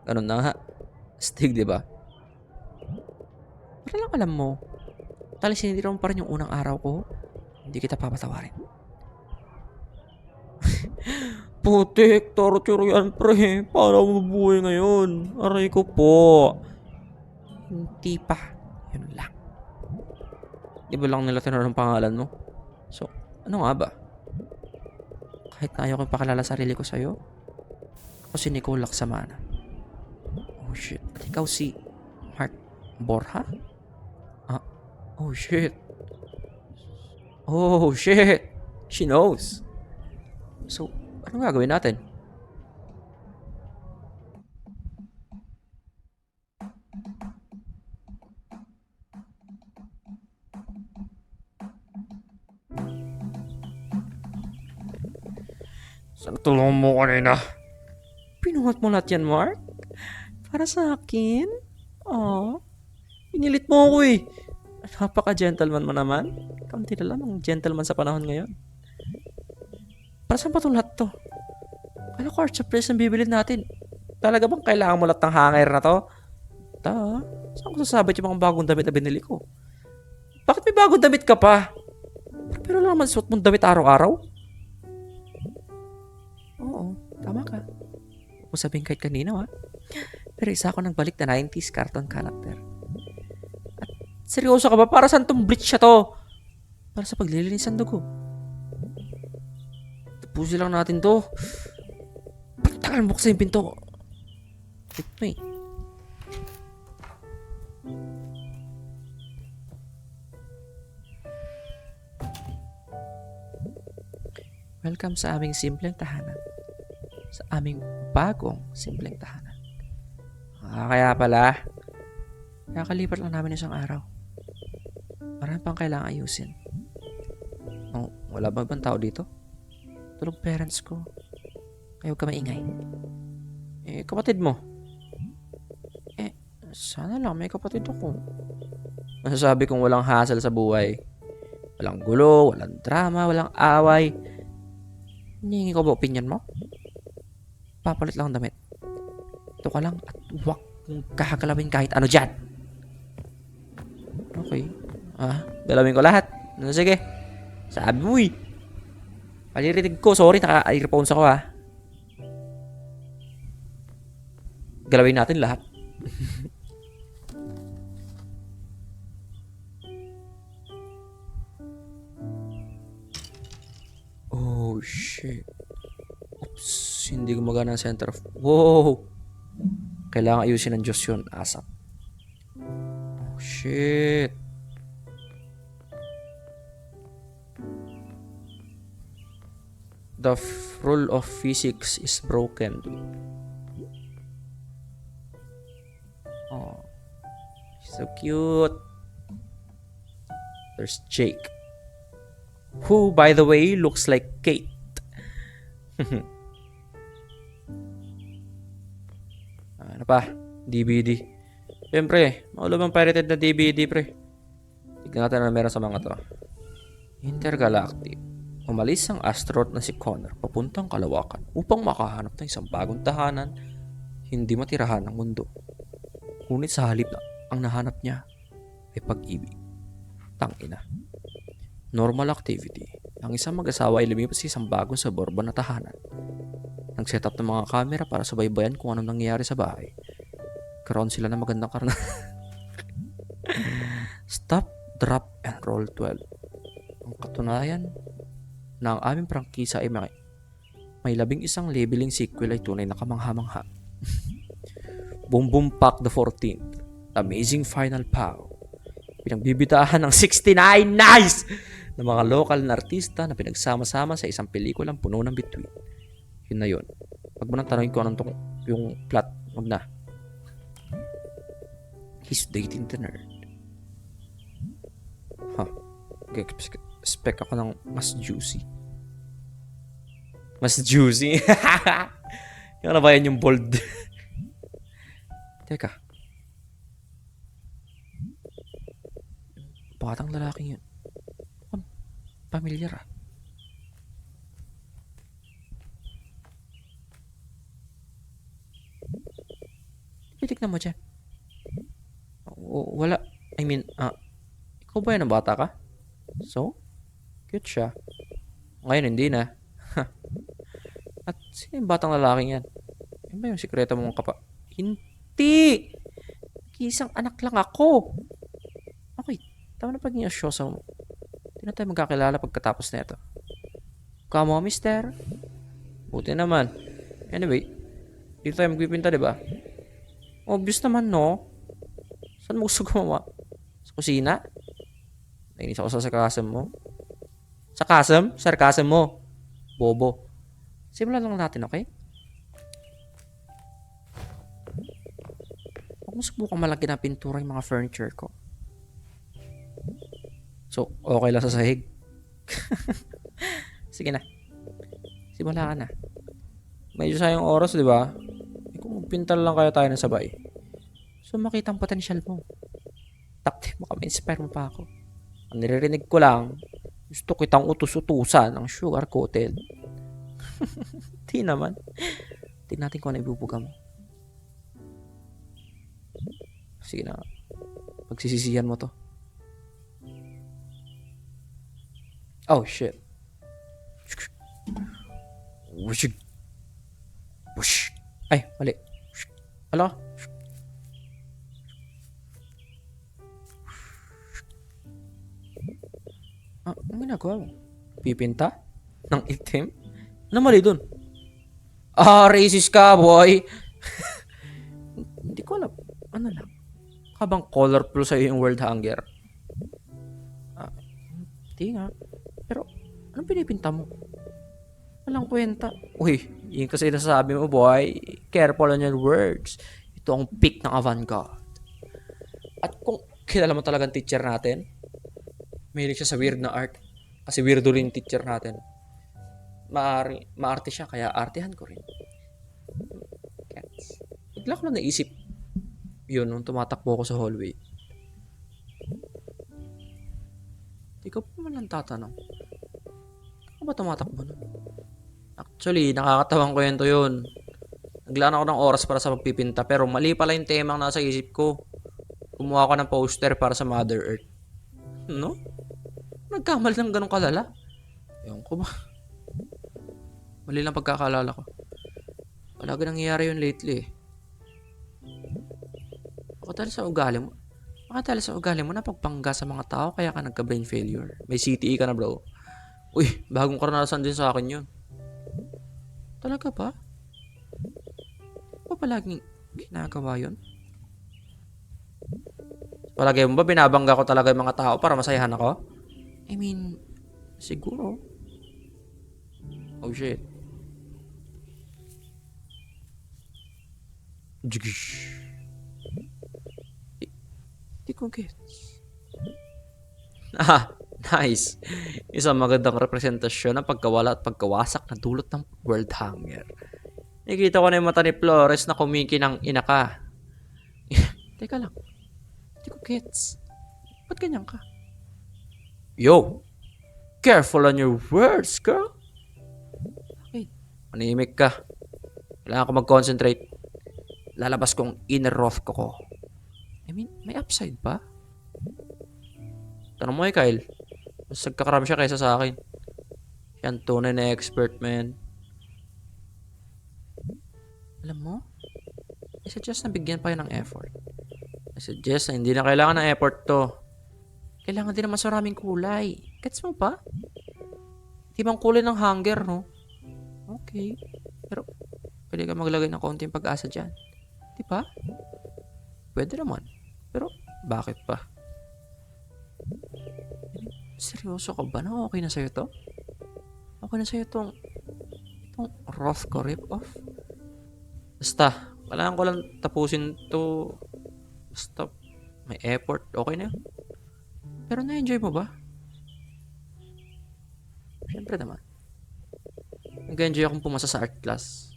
S1: Ganun na nga. Stig, di ba?
S2: Para lang alam mo, talisin mo pa rin yung unang araw ko, hindi kita papatawarin.
S1: Putik, torture yan, pre. Paano mabuhay ngayon? Aray ko po.
S2: Hindi pa. Yun lang.
S1: Di ba lang nila tinanong ang pangalan mo?
S2: So, ano nga ba? Kahit na ayaw kong pakilala sarili ko sa'yo, ako si Nicole Laksamana. Oh shit. At ikaw si Mark Borja? Oh shit. Oh, shit. She knows. So, anong gagawin natin? Saan tulungan mo kanina? Pinuhat mo lahat yan, Mark? Para sa akin? Oh, pinilit mo ako eh. Napaka-gentleman mo naman. Kaunti na lang ang gentleman sa panahon ngayon. Para saan pa itong lahat to? Kala ko art supplies ang bibilin natin. Talaga bang kailangan mo lahat ng hanger na to? Saan ko sasabit yung mga bagong damit na binili ko? Bakit may bagong damit ka pa? Pero lang naman suot mong damit araw-araw? Oo, tama ka. Huwag mo sabihin kahit kanina ha. Pero isa ako nagbalik na 90s cartoon character. At seryoso ka ba? Para saan tong bleach siya to? Para sa paglilinis ng dugo. Tapusin lang natin to. Pagtagal buksan yung pinto. Wait mo eh. Welcome sa aming simpleng tahanan. Sa aming bagong simpleng tahanan. Kaya pala, nakakalipat lang namin isang araw. Marami pang kailangang ayusin. Oh, wala ba bang tao dito? Tulog parents ko. Kaya huwag ka maingay. Kapatid mo? Sana lang may kapatid ako. Masasabi kong walang hassle sa buhay. Walang gulo, walang drama, walang away. Hinihingi ko ba opinion mo? Papalit lang ang damit. Ito ka lang at huwag kong kahagalawin kahit ano dyan. Okay. Dalawin ko lahat. Sige. Sabi mo eh. Paliritig ko. Sorry, naka-earphones ako Galawin natin lahat. Oh, shit. Oops. Hindi gumagana ang center of... Wow! Kailangan ayusin ng Diyos yun. Asap. Oh, shit. The rule of physics is broken. Oh. So cute. There's Jake. Who, by the way, looks like Kate. Ano pa? DVD. Siyempre, maulabang pirated na DVD, pre. Tignan natin na meron sa mga to. Intergalactic. Umalis ang astronaut na si Connor papuntang kalawakan upang makahanap ng isang bagong tahanan hindi matirahan ng mundo. Ngunit sa halip na ang nahanap niya ay pag-ibig. Tangina. Normal activity. Ang isang mag-asawa ay lumipat sa isang bagong suburban na tahanan. Nag-set up ng mga camera para subaybayan kung anong nangyayari sa bahay. Karoon sila ng magandang karna. Stop, drop, and roll 12. Ang katunayan na ang aming prangkisa ay may 11 labeling sequel ay tunay na kamangha-mangha. Boom Boom Pack the 14th. Amazing Final Pow. Pinagbibitahan ng 69 nice ng mga local na artista na pinagsama-sama sa isang pelikulang puno ng bituin. Yun na yun. Pag mo nang tanongin ko anong yung plot, wag na. He's dating the nerd. Expect ako ng mas juicy. Mas juicy? Yung ano ba yan yung bold? Teka. Batang lalaking yun. Pamilyar Titignan mo dyan. Wala. I mean, ikaw ba yan ang bata ka? So? Cute siya. Ngayon, hindi na. At sino yung batang lalaking yan? Yan ba yung sikreto mong Hindi! Isang anak lang ako. Okay, tama na pagiging asyosa mo. Hindi na tayo magkakilala pagkatapos na ito. Come on, mister. Buti naman. Anyway, dito tayo magpipinta, diba? Obvious naman, no? Saan mo gusto gumawa? Sa kusina? Nainis ako sa sarcasm mo. Sarcasm mo. Bobo. Simulan lang natin, okay? Huwag mo subukang malagyan ng pintura yung mga furniture ko. So, okay lang sa sahig. Sige na. Simula ka na. Medyo sayang oras, di ba? Eh, kung magpintal lang kaya tayo ng sabay. So, makita ang potensyal mo. Takti, baka ma-inspire mo pa ako. Ang niririnig ko lang, gusto kitang utus-utusan ng sugar coated. Di naman. Tingnan natin kung ano ibubuga mo. Sige na. Pagsisisihan mo to. Oh, shit. Wushig. Wush. Ay, mali. Ala. Ang ginagawa mo? Pipinta? Ng itim? Ano mali dun? Racist ka, boy! Hindi ko alam. Ano lang? Habang colorful sa'yo yung world hunger. Hindi nga. Pero, anong pinipinta mo? Walang kwenta. Uy, yun kasi nasasabi mo, boy. Careful on your words. Ito ang peak ng avant-garde. At kung kilala mo talagang teacher natin, mahilig siya sa weird na art. Kasi weirdo rin yung teacher natin. Maarte siya, kaya artehan ko rin. Cats. Bigla ko lang naisip yun nung tumatakbo ko sa hallway. Di ko pa man lang tatanong. Ano ba tumatakbo nun? Actually, nakakatawang kwento yun. Naglaan ako ng oras para sa pagpipinta pero mali pala yung temang nasa isip ko. Kumuha ko ng poster para sa Mother Earth. No? Nagkamali ng ganun kalala. Ewan ko ba? Mali lang pagkakalala ko. Palagi nangyayari yun lately eh. Baka sa ugali mo. Baka sa ugali mo napagpangga sa mga tao kaya ka nagka-brain failure. May CTE ka na bro. Uy, bagong karanasan din sa akin yun. Talaga ba? Ba palaging ginagawa yun? Palagay mo ba binabangga ko talaga yung mga tao para masayahan ako? I mean, siguro. Oh shit. Di ko gets. Nice. Isang magandang representasyon ng pagkawala at pagkawasak na dulot ng world hunger. Nakikita ko na yung mata ni Flores na kumiki ng ina ka. Teka lang. Di ko gets. Ba't ganyan ka? Yo! Careful on your words, girl! Okay. Manimik ka. Kailangan ko mag-concentrate. Lalabas kong inner Roth ko. I mean, may upside pa? Tanong mo Kyle. Mas nagkakarami siya kaysa sa akin. Siya ang tunay na expert, man. Alam mo, I suggest na bigyan pa yun ng effort. I suggest na hindi na kailangan ng effort to. Kailangan din ng mas maraming kulay. Gets mo pa? Di bang kulay ng hunger, no? Okay. Pero, pwede ka maglagay ng konting pag-asa dyan. Di ba? Pwede naman. Pero, bakit pa? Seryoso ka ba na okay na sa'yo to? Okay na sa'yo itong Roth ko rip-off? Basta, kailangan ko lang tapusin to. Basta, may effort. Okay na yun. Pero na-enjoy mo ba? Siyempre naman. Nag-enjoy akong pumasa sa art class.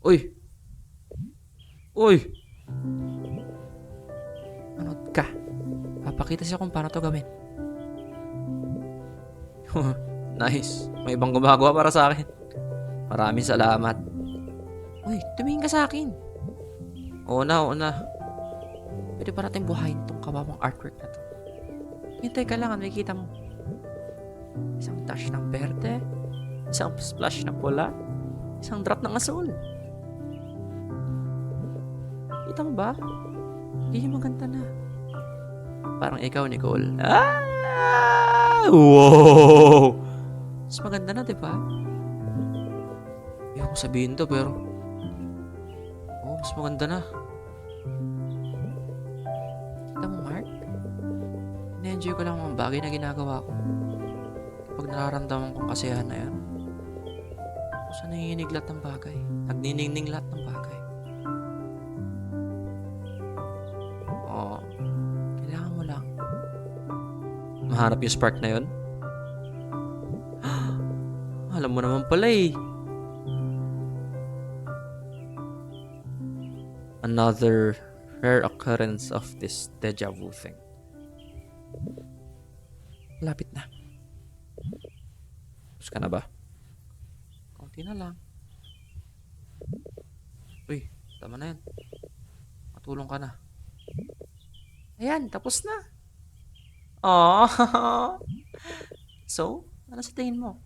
S2: Uy! Uy! Ano ka? Papakita siya kung paano to gawin. Nice. May ibang gumagawa para sa akin. Maraming salamat. Uy, tumingin ka sa akin. Oo na. Pwede pa natin buhayin tong kababang artwork na to. Hintay ka lang, makikita mo. Isang touch ng berde, isang splash ng pula, isang drop ng asul. Kita mo ba? Hindi maganda na. Parang ikaw, Nicole. Wow! Mas maganda na, diba? Ayaw ko sabihin to, pero mas maganda na. Ine-enjoy ko lang ang bagay na ginagawa ko. Kapag nararamdaman kong kasiyahan na yan, sa nanginginig lahat ng bagay. Nagniningning lahat ng bagay. Oo. Kailangan mo lang mahanap yung spark na yun. Alam mo naman pala eh. Another rare occurrence of this deja vu thing. Lapit na. Tapos ka na ba? Konti na lang. Uy, tama na yan. Matulong ka na. Ayan, tapos na. Aww. So, ano sa tingin mo?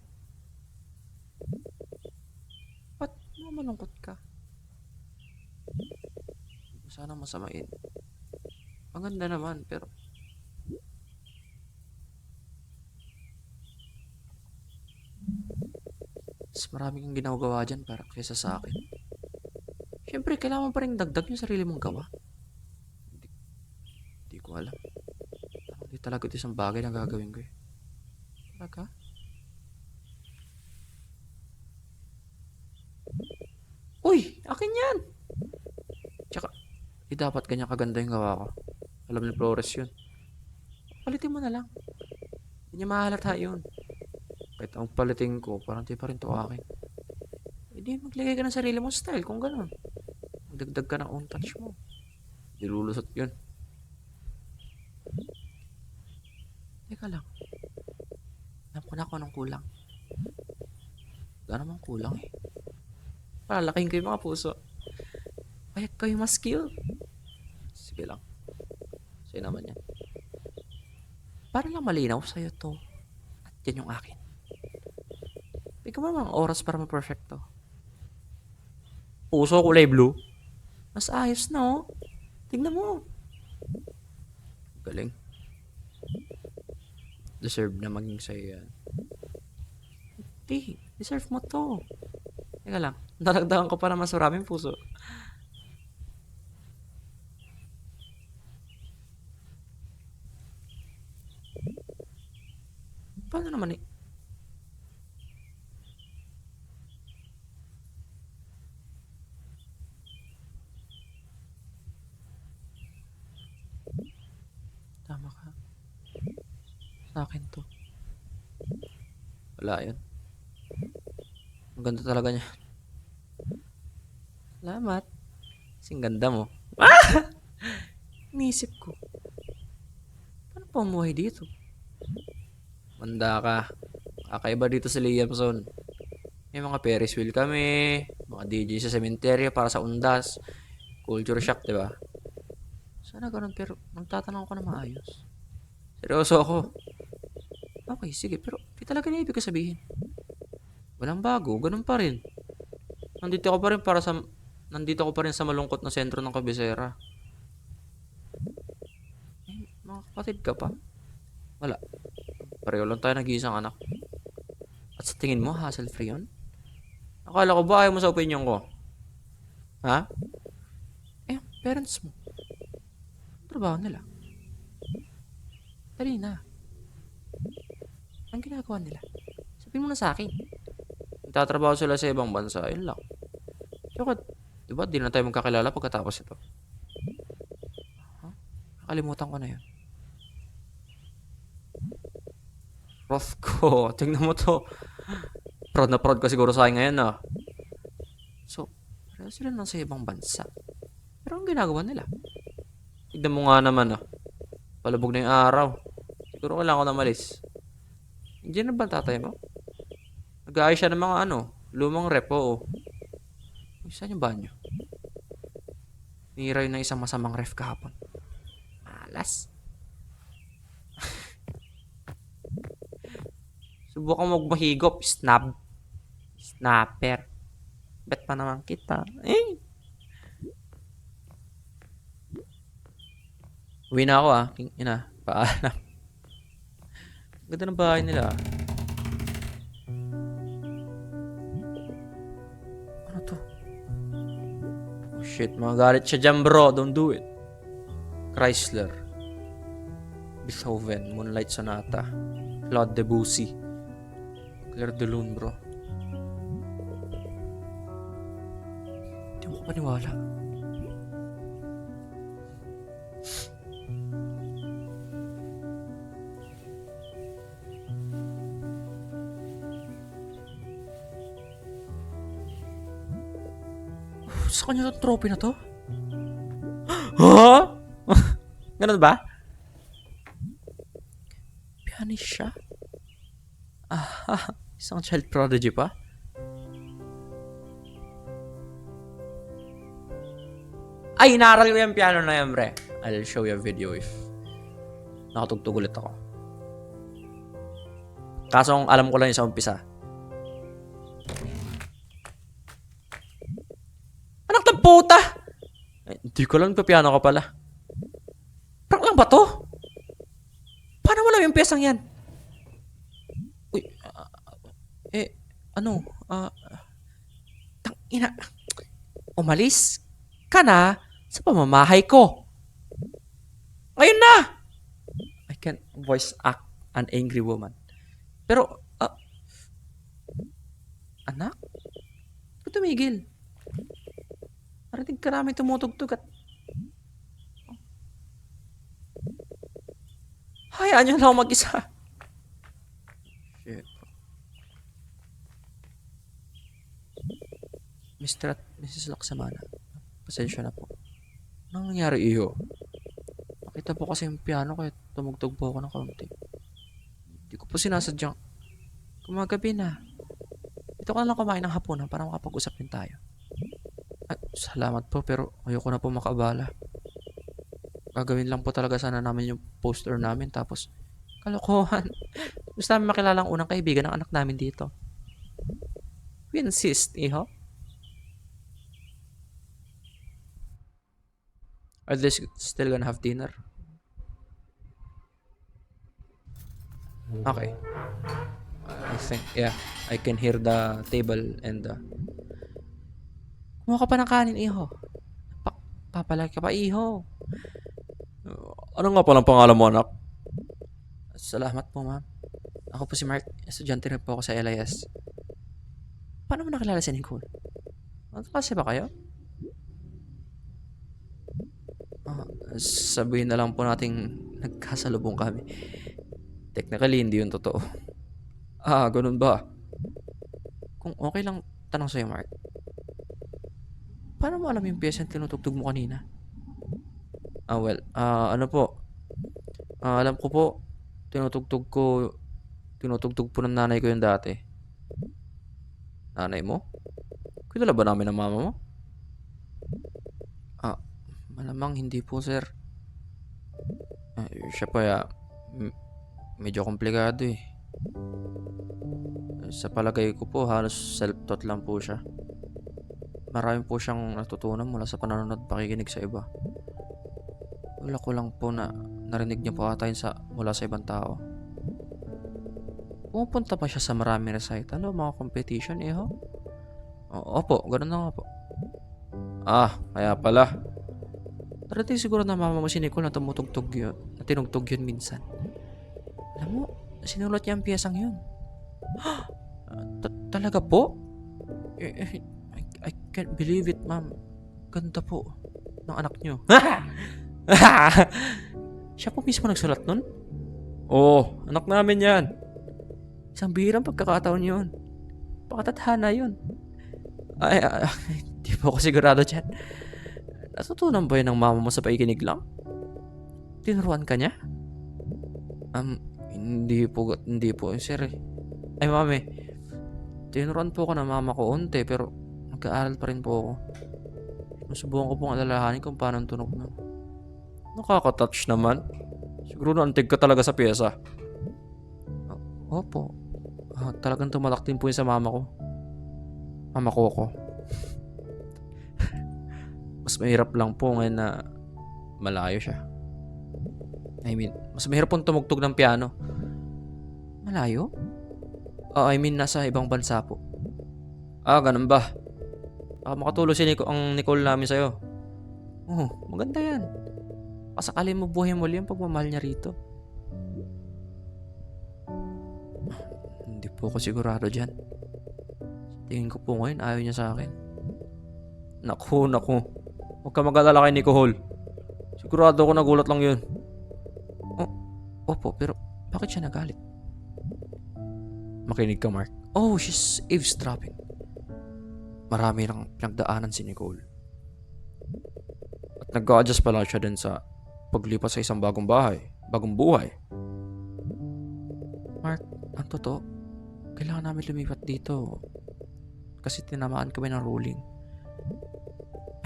S2: Ba't malungkot ka? Sana masamain. Ang ganda naman, pero mas marami kang ginagawa dyan para kaysa sa akin. Siyempre, kailangan mo pa rin dagdag yung sarili mong gawa. Hindi ko alam. Parang di talaga ito isang bagay na gagawin ko eh. Talaga? Uy! Akin yan! Tsaka, di dapat ganyan kaganda yung gawa ko. Alam ni Flores yun. Palitin mo na lang. Hindi niya mahalata yun. Kahit ang palitin ko, parang di pa rin to akin. Hindi, maglagay ka ng sarili mo style kung gano'n. Magdagdag ka ng own touch mo. Dilulusot yun. Teka lang. Alam ko na kung anong kulang. Wala namang kulang eh. Palalaking ko yung mga puso. Kaya kayo mas skill. Sige lang. Sa'yo naman yan. Para lang malinaw sa'yo to. At yan yung akin. Ikaw ba mga oras para ma-perfecto? Puso kulay blue. Mas ayos na oh. Tingnan mo. Galing. Deserve na maging sa'yo yan. Hindi. Deserve mo to. Teka lang. Naragdagan ko pa na mas maraming puso. Paano naman eh? Tama ka. Sa akin to. Wala yun. Ang ganda talaga niya. Salamat. Kasing ganda mo. Ah! Inisip ko. Paano pa umuhay dito? Manda ka. Kakaiba dito sa Liamson. May mga Ferris wheel kami. Mga DJ sa sementeryo para sa undas. Culture shock, diba? Sana ganun pero nagtatanong ako na maayos. Seryoso ako. Okay, sige. Pero di talaga na ibig ko sabihin. Walang bago. Ganun pa rin. Nandito ako pa rin sa malungkot na sentro ng Kabisera. Eh, mga kapatid ka pa? Wala. Pareho lang tayo nag-iisang anak. At sa tingin mo, hassle-free yun? Akala ko ba ayaw mo sa opinion ko? Ha? Eh, parents mo. Trabaho nila. Dali na. Ang ginagawa nila. Sabihin mo na sa akin. Nagtatrabaho sila sa ibang bansa. Yun lang. Tsaka, diba, di na tayo magkakilala pagkatapos ito. Huh? Nakalimutan ko na yun. Rough ko. Tingnan mo to. Proud na proud ka siguro sa akin ngayon, ah. So, pareho sila nasa ibang bansa. Pero ang ginagawa nila? Tignan mo nga naman, ah. Palabog na yung araw. Siguro kailangan ko na malis. Hindi na ba tatay mo? Nag-aayos siya ng mga lumang rep, oo. Saan yung banyo? Nira yun ng isang masamang ref kahapon. Malas. Subukan mo magmahigop, snapper. Bet pa naman kita. Eh. Uwi na ako ah. Ina, paalam. Ganda ng bahay nila. Ano to? Oh shit, mga galit siya dyan bro. Don't do it. Chrysler.
S1: Beethoven, Moonlight Sonata, Claude Debussy, Clair de Lune, bro. Hindi mo ko paniwala. Sa kanya itong trophy na to? Ha? Ganun ba? Pianist siya? Isang child prodigy pa? Ay, inaral ko yung piano na yan, bre. I'll show you a video if nakatugtog ulit ako. Kaso alam ko lang yung sa umpisa. Anak ng puta! Hindi ko lang piano ka pala. Prank lang ba to? Paano wala yung piyesang yan? Uy, tangina. Umalis ka na sa pamamahay ko. Ngayon na! I can't voice act an angry woman. Pero, anak? Ba't tumigil? Narinig ka namin tumutugtog at... Hayaan nyo lang ako mag-isa. Shit. Mr. at Mrs. Laksamana, pasensya na po. Anong nangyari iyo? Nakita po kasi yung piano kaya tumugtog po ako ng kaunti. Hindi ko po sinasadyang. Kumagabi na. Dito ka na lang kumain ng hapunan para makapag-usap din tayo. At salamat po pero ayoko na po makaabala. Gagawin lang po talaga sana namin yung poster namin tapos kalokohan. Gusto namin makilala ang unang kaibigan ng anak namin dito. We insist, iho. Are they still gonna have dinner? Okay. I think, yeah. I can hear the table and the... Kumuha ka pa ng kanin, iho. Papalaki ka pa, iho. Ano nga palang pangalan mo, anak? Salamat po, ma'am. Ako po si Mark. Estudyante rin po ako sa LIS. Paano mo nakilala si Nicole? Magkakasi ba kayo? Sabihin na lang po nating nagkasalubong kami. Technically, hindi yun totoo. Ganun ba? Kung okay lang, tanong sa'yo, Mark. Paano mo alam yung piyesa yung tinutugtog mo kanina? Ano po? Alam ko po, tinutugtog po ng nanay ko yung dati. Nanay mo? Kilala ba namin ang mama mo? Malamang hindi po, sir. Siya pa, medyo komplikado eh. Sa palagay ko po, halos self-taught lang po siya. Marami po siyang natutunan mula sa panonood at pakikinig sa iba. Wala ko lang po na narinig niya po ata yun mula sa ibang tao. Pumupunta pa siya sa maraming recital o mga competition, ho? Opo, ganun na nga po. Kaya pala. Darating siguro na mama mo si Nicole na tumutugtog yun, na tinugtog yun minsan. Alam mo, sinulat niya ang piyesang yun. Talaga po? I can't believe it, ma'am. Ganda po ng anak niyo. Siya po mismo nagsulat nun? Oo, anak namin yan. Isang bihirang pagkakataon yun. Pakatadhana yun. Di po ako sigurado dyan. Natutunan ba yun ng mama mo sa pakikinig lang? Tinuruan ka niya? Hindi po, sir. Ay, mami. Tinuruan po ako ng mama ko unti, pero nag-aaral pa rin po ako. Nasubukan ko pong alalahanin kung paano ang tunog na. Nakaka-touch naman. Siguro naantig ka talaga sa pyesa. Opo. Talagang tumalak din po yun sa mama ko. Mama ko ako. Mas mahirap lang po ngayon na malayo siya. I mean, mas mahirap pong tumugtog ng piano. Malayo? Nasa ibang bansa po. Ganun ba? Makatulong ang Nicole namin sa'yo. Maganda yan. Pasakali mo buhay muli ang pagmamahal niya rito.
S2: Hindi po ako sigurado dyan. Tingin ko po ngayon ayaw niya sa akin. Naku. Huwag ka mag-alala kay Nicole. Sigurado ako nagulat lang yun. Oh, opo, pero bakit siya nagalit? Makinig ka, Mark. Oh, she's eavesdropping. Marami nang pinagdaanan si Nicole. At nag-a-adjust pala siya din sa paglipat sa isang bagong buhay. Mark, ang totoo, kailangan namin lumipat dito. Kasi tinamaan kami ng ruling.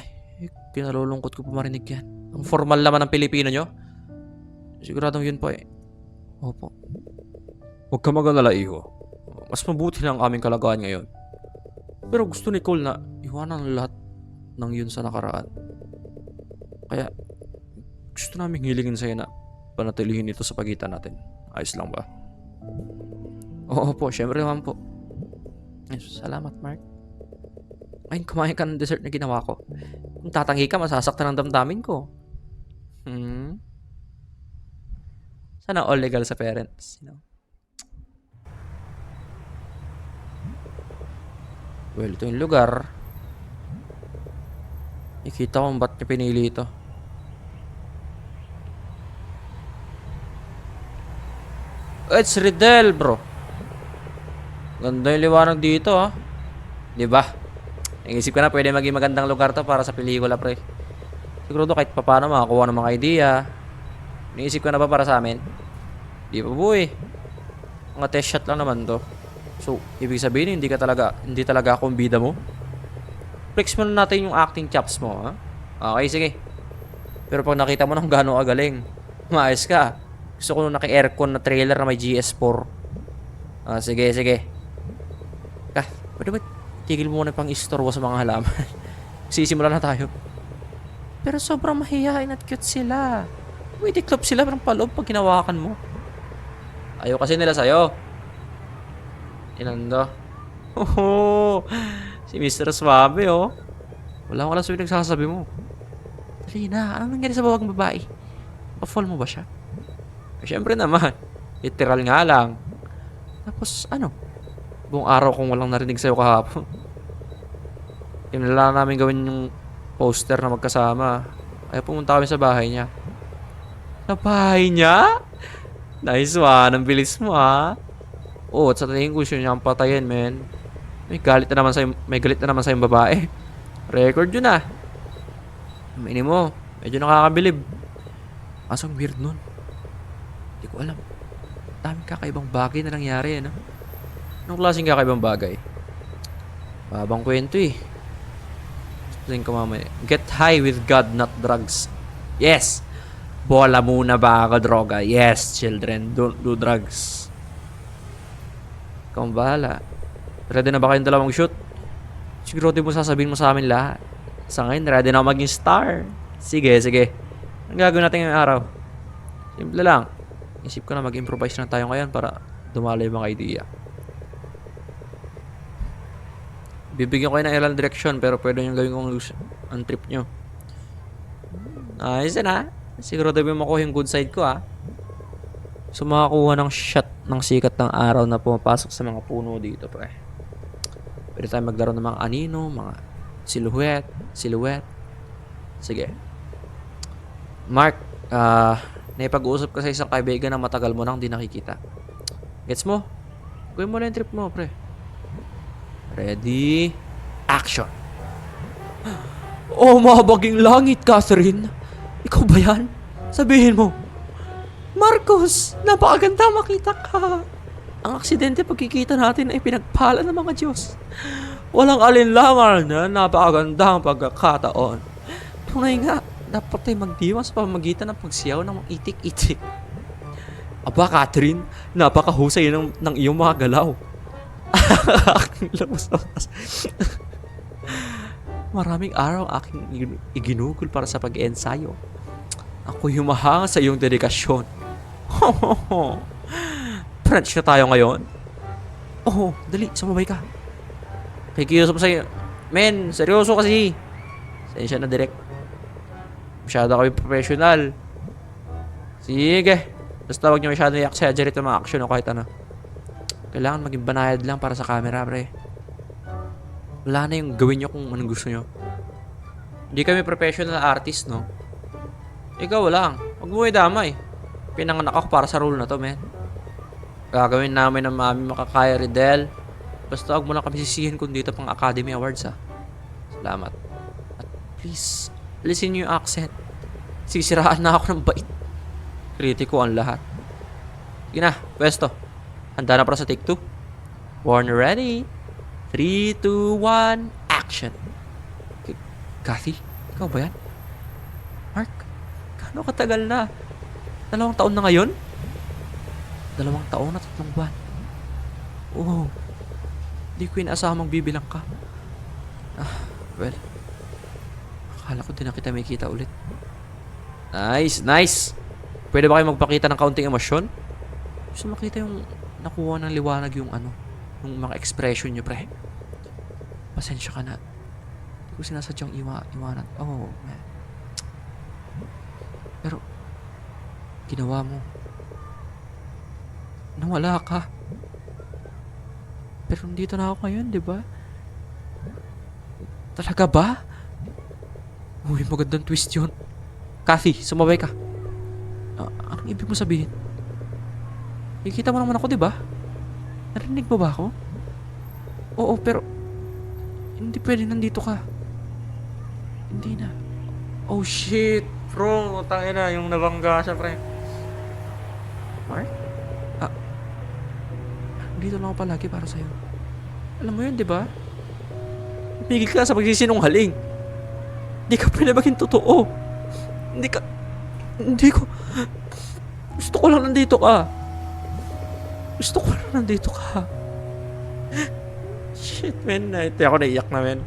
S2: Ay, kinalulungkot ko pa marinig yan. Ang formal naman ng Pilipino nyo. Siguradong yun po eh. Opo. Huwag ka mag-alala, iho. Mas mabuti na ang aming kalagayan ngayon. Pero gusto ni Cole na iwanan ang lahat ng yun sa nakaraan. Kaya gusto namin hilingin sa'yo na panatilihin ito sa pagitan natin. Ayos lang ba? Oo po, syempre naman po. Salamat, Mark. Ayun, kumain ka ng dessert na ginawa ko. Kung tatanggi ka, masasaktan ang damdamin ko. Sana all legal sa parents, you know? Well, ito yung lugar. Ikita ko kung ba't niya pinili ito. It's Riddle, bro. Ganda yung liwanag dito, ha? Diba? Naisip ko na pwede maging magandang lugar to para sa pelikula, pre. Siguro kahit paano makakuha ng mga idea. Naisip ko na ba para sa amin? Di pa po eh. Mga test shot lang naman to. So, ibig sabihin hindi talaga ako ang bida mo? Flex mo na natin yung acting chops mo, ha? Okay, sige. Pero pag nakita mo nang gaano kagaling, maayos ka. Gusto ko nung naki-aircon na trailer na may GS4. Sige. Pwede ba tigil mo muna pang istorbo sa mga halaman? Sisimula na tayo. Pero sobrang mahihain at cute sila. Umidiklop sila ng paloob pag hinawakan mo. Ayaw kasi nila sa'yo. Inando. Oh, si Mr. Suave, oh. Wala ko alam sa nagsasabi mo. Dali na, anong nangyari sa babagang babae? Pa-fall mo ba siya? Siyempre naman. Literal nga lang. Tapos, buong araw kong walang narinig sa'yo kahapon. Kinala namin gawin yung poster na magkasama. Kaya pumunta kami sa bahay niya. Sa bahay niya? Nice one. Ang bilis mo, ha? Oo, at sa tingin ko siya niyang patayin, men. May galit na naman sa'yo yung babae. Record yun, ah. Mainin mo. Medyo nakakabilib. Asang weird nun. Hindi ko alam. Daming kakaibang bagay na nangyari, no? Anong klaseng kakaibang bagay? Babang kwento, eh. Tingin ko mamaya. Get high with God, not drugs. Yes! Bola muna ba ako droga? Yes, children. Don't do drugs. Ikaw ang bahala. Ready na ba kayong dalawang shoot? Siguro di mo sasabihin mo sa amin lahat. Sa ngayon, ready na ako maging star. Sige. Ang gagawin natin ngayong araw? Simple lang. Isip ko na mag-improvise na tayo ngayon para dumalo yung mga idea. Bibigyan ko kayo ng ilang direction pero pwede nyo gawin kung ang trip nyo. Ayos na. Siguro di mo makuha yung good side ko, ha. So makakuha ng shot ng sikat ng araw na pumapasok sa mga puno dito, pre. Pwede tayo maglaro ng mga anino, mga silhouette. Sige. Mark, naipag-uusap ka sa isang kaibigan na matagal mo nang di nakikita. Gets mo? Gawin mo na yung trip mo, pre. Ready? Action! Oh, mabaging langit, Catherine! Ikaw ba yan? Sabihin mo. Marcos, napakaganda makita ka. Ang aksidente pagkikita natin ay pinagpala ng mga Diyos. Walang alinlangan na napakaganda ang pagkakataon. Tunay nga, dapat ay magdiwang sa pamamagitan ng pagsiyaw ng mga itik-itik. Aba, Catherine, napakahusay ng iyong mga galaw. Aking labas. Maraming araw aking iginugol para sa pag-ensayo. Ako humahanga sa iyong dedikasyon. French na tayo ngayon. Oh, dali, sumabay ka. Kikiusap sa'yo. Men, seryoso kasi. Sensya na direct. Masyado kami professional. Sige, Basta huwag nyo masyado i-exaggerate yung mga action o kahit ano. Kailangan maging banayad lang para sa camera, pre. Wala na yung gawin nyo kung anong gusto nyo. Hindi kami professional artist, no? Ikaw lang. Huwag mo idamay. Pinanganak ako para sa role na to, men. Gagawin namin ng mami makakaya, Riddle. Basta huwag mo lang kami sisihin kung dito pang Academy Awards, ha. Salamat. At please, listen nyo yung accent. Sisiraan na ako ng bait. Kritiko ang lahat. Sige na, pwesto. Handa na para sa take 2. Born ready. 3, 2, 1, action. Kathy, ikaw ba yan? Mark, gaano katagal na? 2 taon na ngayon? 2 taon na 3 buwan. Oh, di ko inaasahan magbibilang ka. Well, akala ko din na kita may kita ulit. Nice. Pwede ba kayo magpakita ng kaunting emosyon? Gusto makita yung nakuha ng liwanag yung yung mga expression nyo, pre. Pasensya ka na. Hindi ko sinasadyang iwanan. Oh, man. Pero, ginawa mo. Nawala ka. Pero nandito na ako ngayon, di ba? Talaga ba? Uy, magandang twist yun. Kathy, sumabay ka. Anong ibig mo sabihin? Nakikita mo naman ako, di ba? Narinig mo ba ako? Oo, pero hindi pwede nandito ka. Hindi na. Oh, shit. Bro, tangin na. Yung nabangga siya, pre. Mark? Dito lang ako palagi para sa'yo. Alam mo yun, di ba? Pigil ka sa pagsisinungaling. Hindi ka pwede maging totoo. Hindi ko. Gusto ko lang nandito ka. Shit, man. Ito ako naiyak na, man.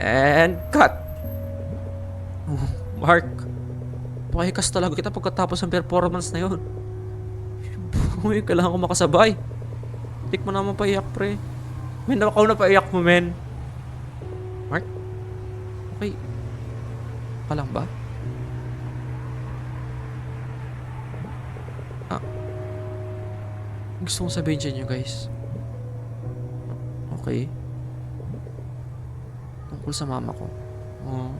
S2: And cut. Oh, Mark. Pakikas talaga kita pagkatapos ng performance na yun. Uy, kailangan ko makasabay. Tik mo naman paiyak, pre. Men, ako na paiyak mo, men. Mark? Okay. Ka lang ba? Gusto kong sabihin dyan nyo, guys. Okay. Tungkol sa mama ko. Oh.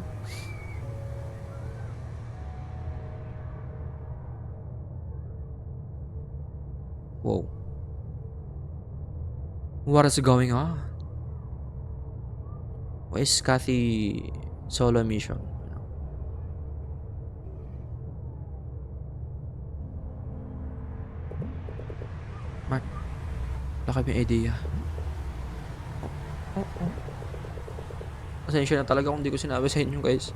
S2: Wow. What is going on? Why is Kathy solo mission? Mark, wala kami idea. Pasensya na talaga kung di ko sinabi sa inyo, guys.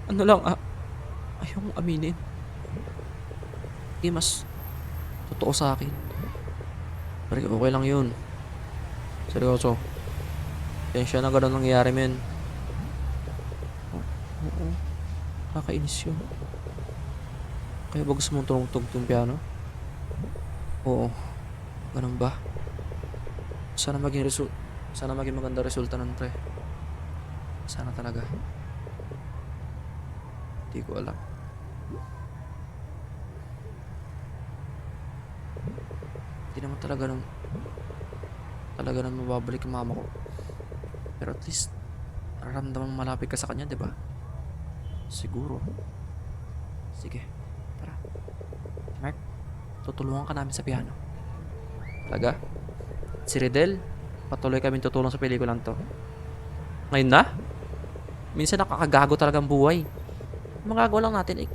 S2: Ano lang, ayaw mong aminin. Hindi mas totoo sa akin. Pero okay lang yun. Seryoso. Pasensya na ganun nangyayari, men. Oo. Kakainis yun. Kaya ba gusto mong tumugtog yung piano? Oo. Ganun ba? Sana maging maganda resulta nun, pre. Sana talaga. Hindi ko alam. Hindi naman talaga nang mababalik yung mama ko. Pero at least nararamdaman malapit ka sa kanya, di ba? Siguro. Sige, tara. Mark, tutulungan ka namin sa piano. Talaga? Si Riddle, patuloy kaming tutulong sa pelikulang to. Ngayon na? Minsan nakakagago talagang buhay. Ang magagawa lang natin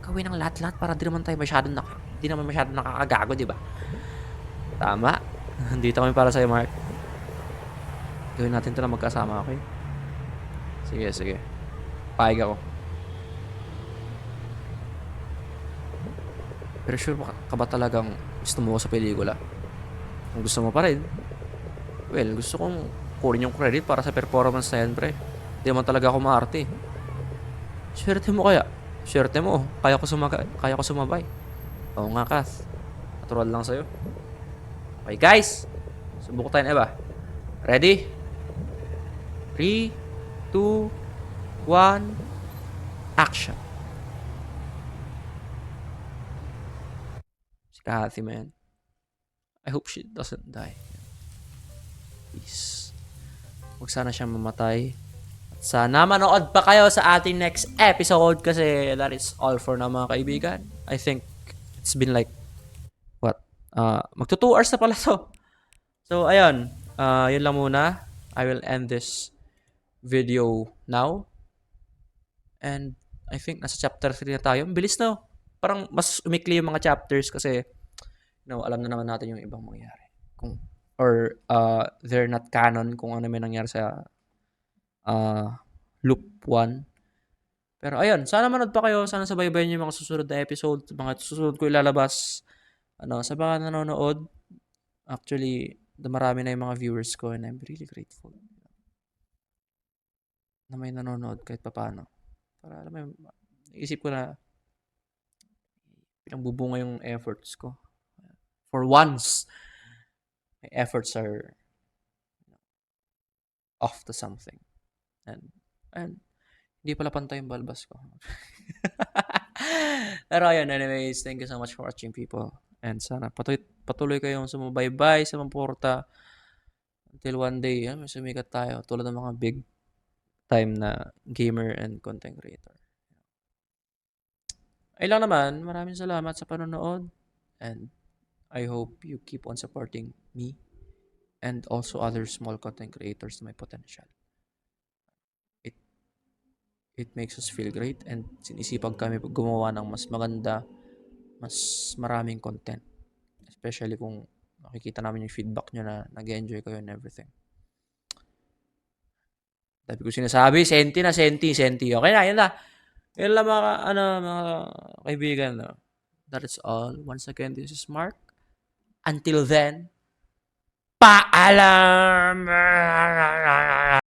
S2: gawin ang lahat-lahat para di naman masyadong nakakagago, di ba? Tama. Dito kami para sa'yo, Mark. Gawin natin ito na magkasama, okay? Sige. Paig ako. Pero sure ka ba talagang gusto mo sa pelikula? Kung gusto mo pa rin, well, gusto kong kunin yung credit para sa performance na yan, pre. Hindi naman talaga ako maarte. Swerte mo kaya? Swerte mo. Kaya ko sumabay. Oo nga, Kath. Natural lang sa'yo. Okay, guys. Subok tayo na ba? Ready? 3, 2, 1, action.
S1: Kathy, man. I hope she doesn't die. Please. Huwag sana siyang mamatay. At sana manood pa kayo sa ating next episode kasi that is all for now, mga kaibigan. I think it's been like, what? Magto 2 hours na pala to. So, ayun. Yun lang muna. I will end this video now. And I think nasa chapter 3 na tayo. Bilis na. Parang mas umikli yung mga chapters kasi alam na naman natin yung ibang mangyayari. They're not canon kung ano may nangyari sa loop 1. Pero ayun, sana manood pa kayo. Sana sabaybayin niyo yung mga susunod na episode. Mga susunod ko ilalabas. Sa mga nanonood. Actually, marami na yung mga viewers ko and I'm really grateful na may nanonood kahit papaano. Para alam mo, naisip ko na pinagbubunga yung efforts ko. For once, my efforts are off to something. And hindi pala pantay yung balbas ko. Pero ayun, anyways, thank you so much for watching, people. And sana patuloy kayong sumubaybay sa Mamporta until one day, may sumikat tayo tulad ng mga big time na gamer and content creator. Ay lang naman, maraming salamat sa panonood and I hope you keep on supporting me and also other small content creators na may potential. It makes us feel great and sinisipag kami pag gumawa ng mas maganda, mas maraming content. Especially kung makikita namin yung feedback nyo na nag-enjoy kayo and everything. Sabi ko sinasabi, senti. Okay na, yun na. Yun lang mga kaibigan. No? That is all. Once again, this is Mark. Until then, paalam!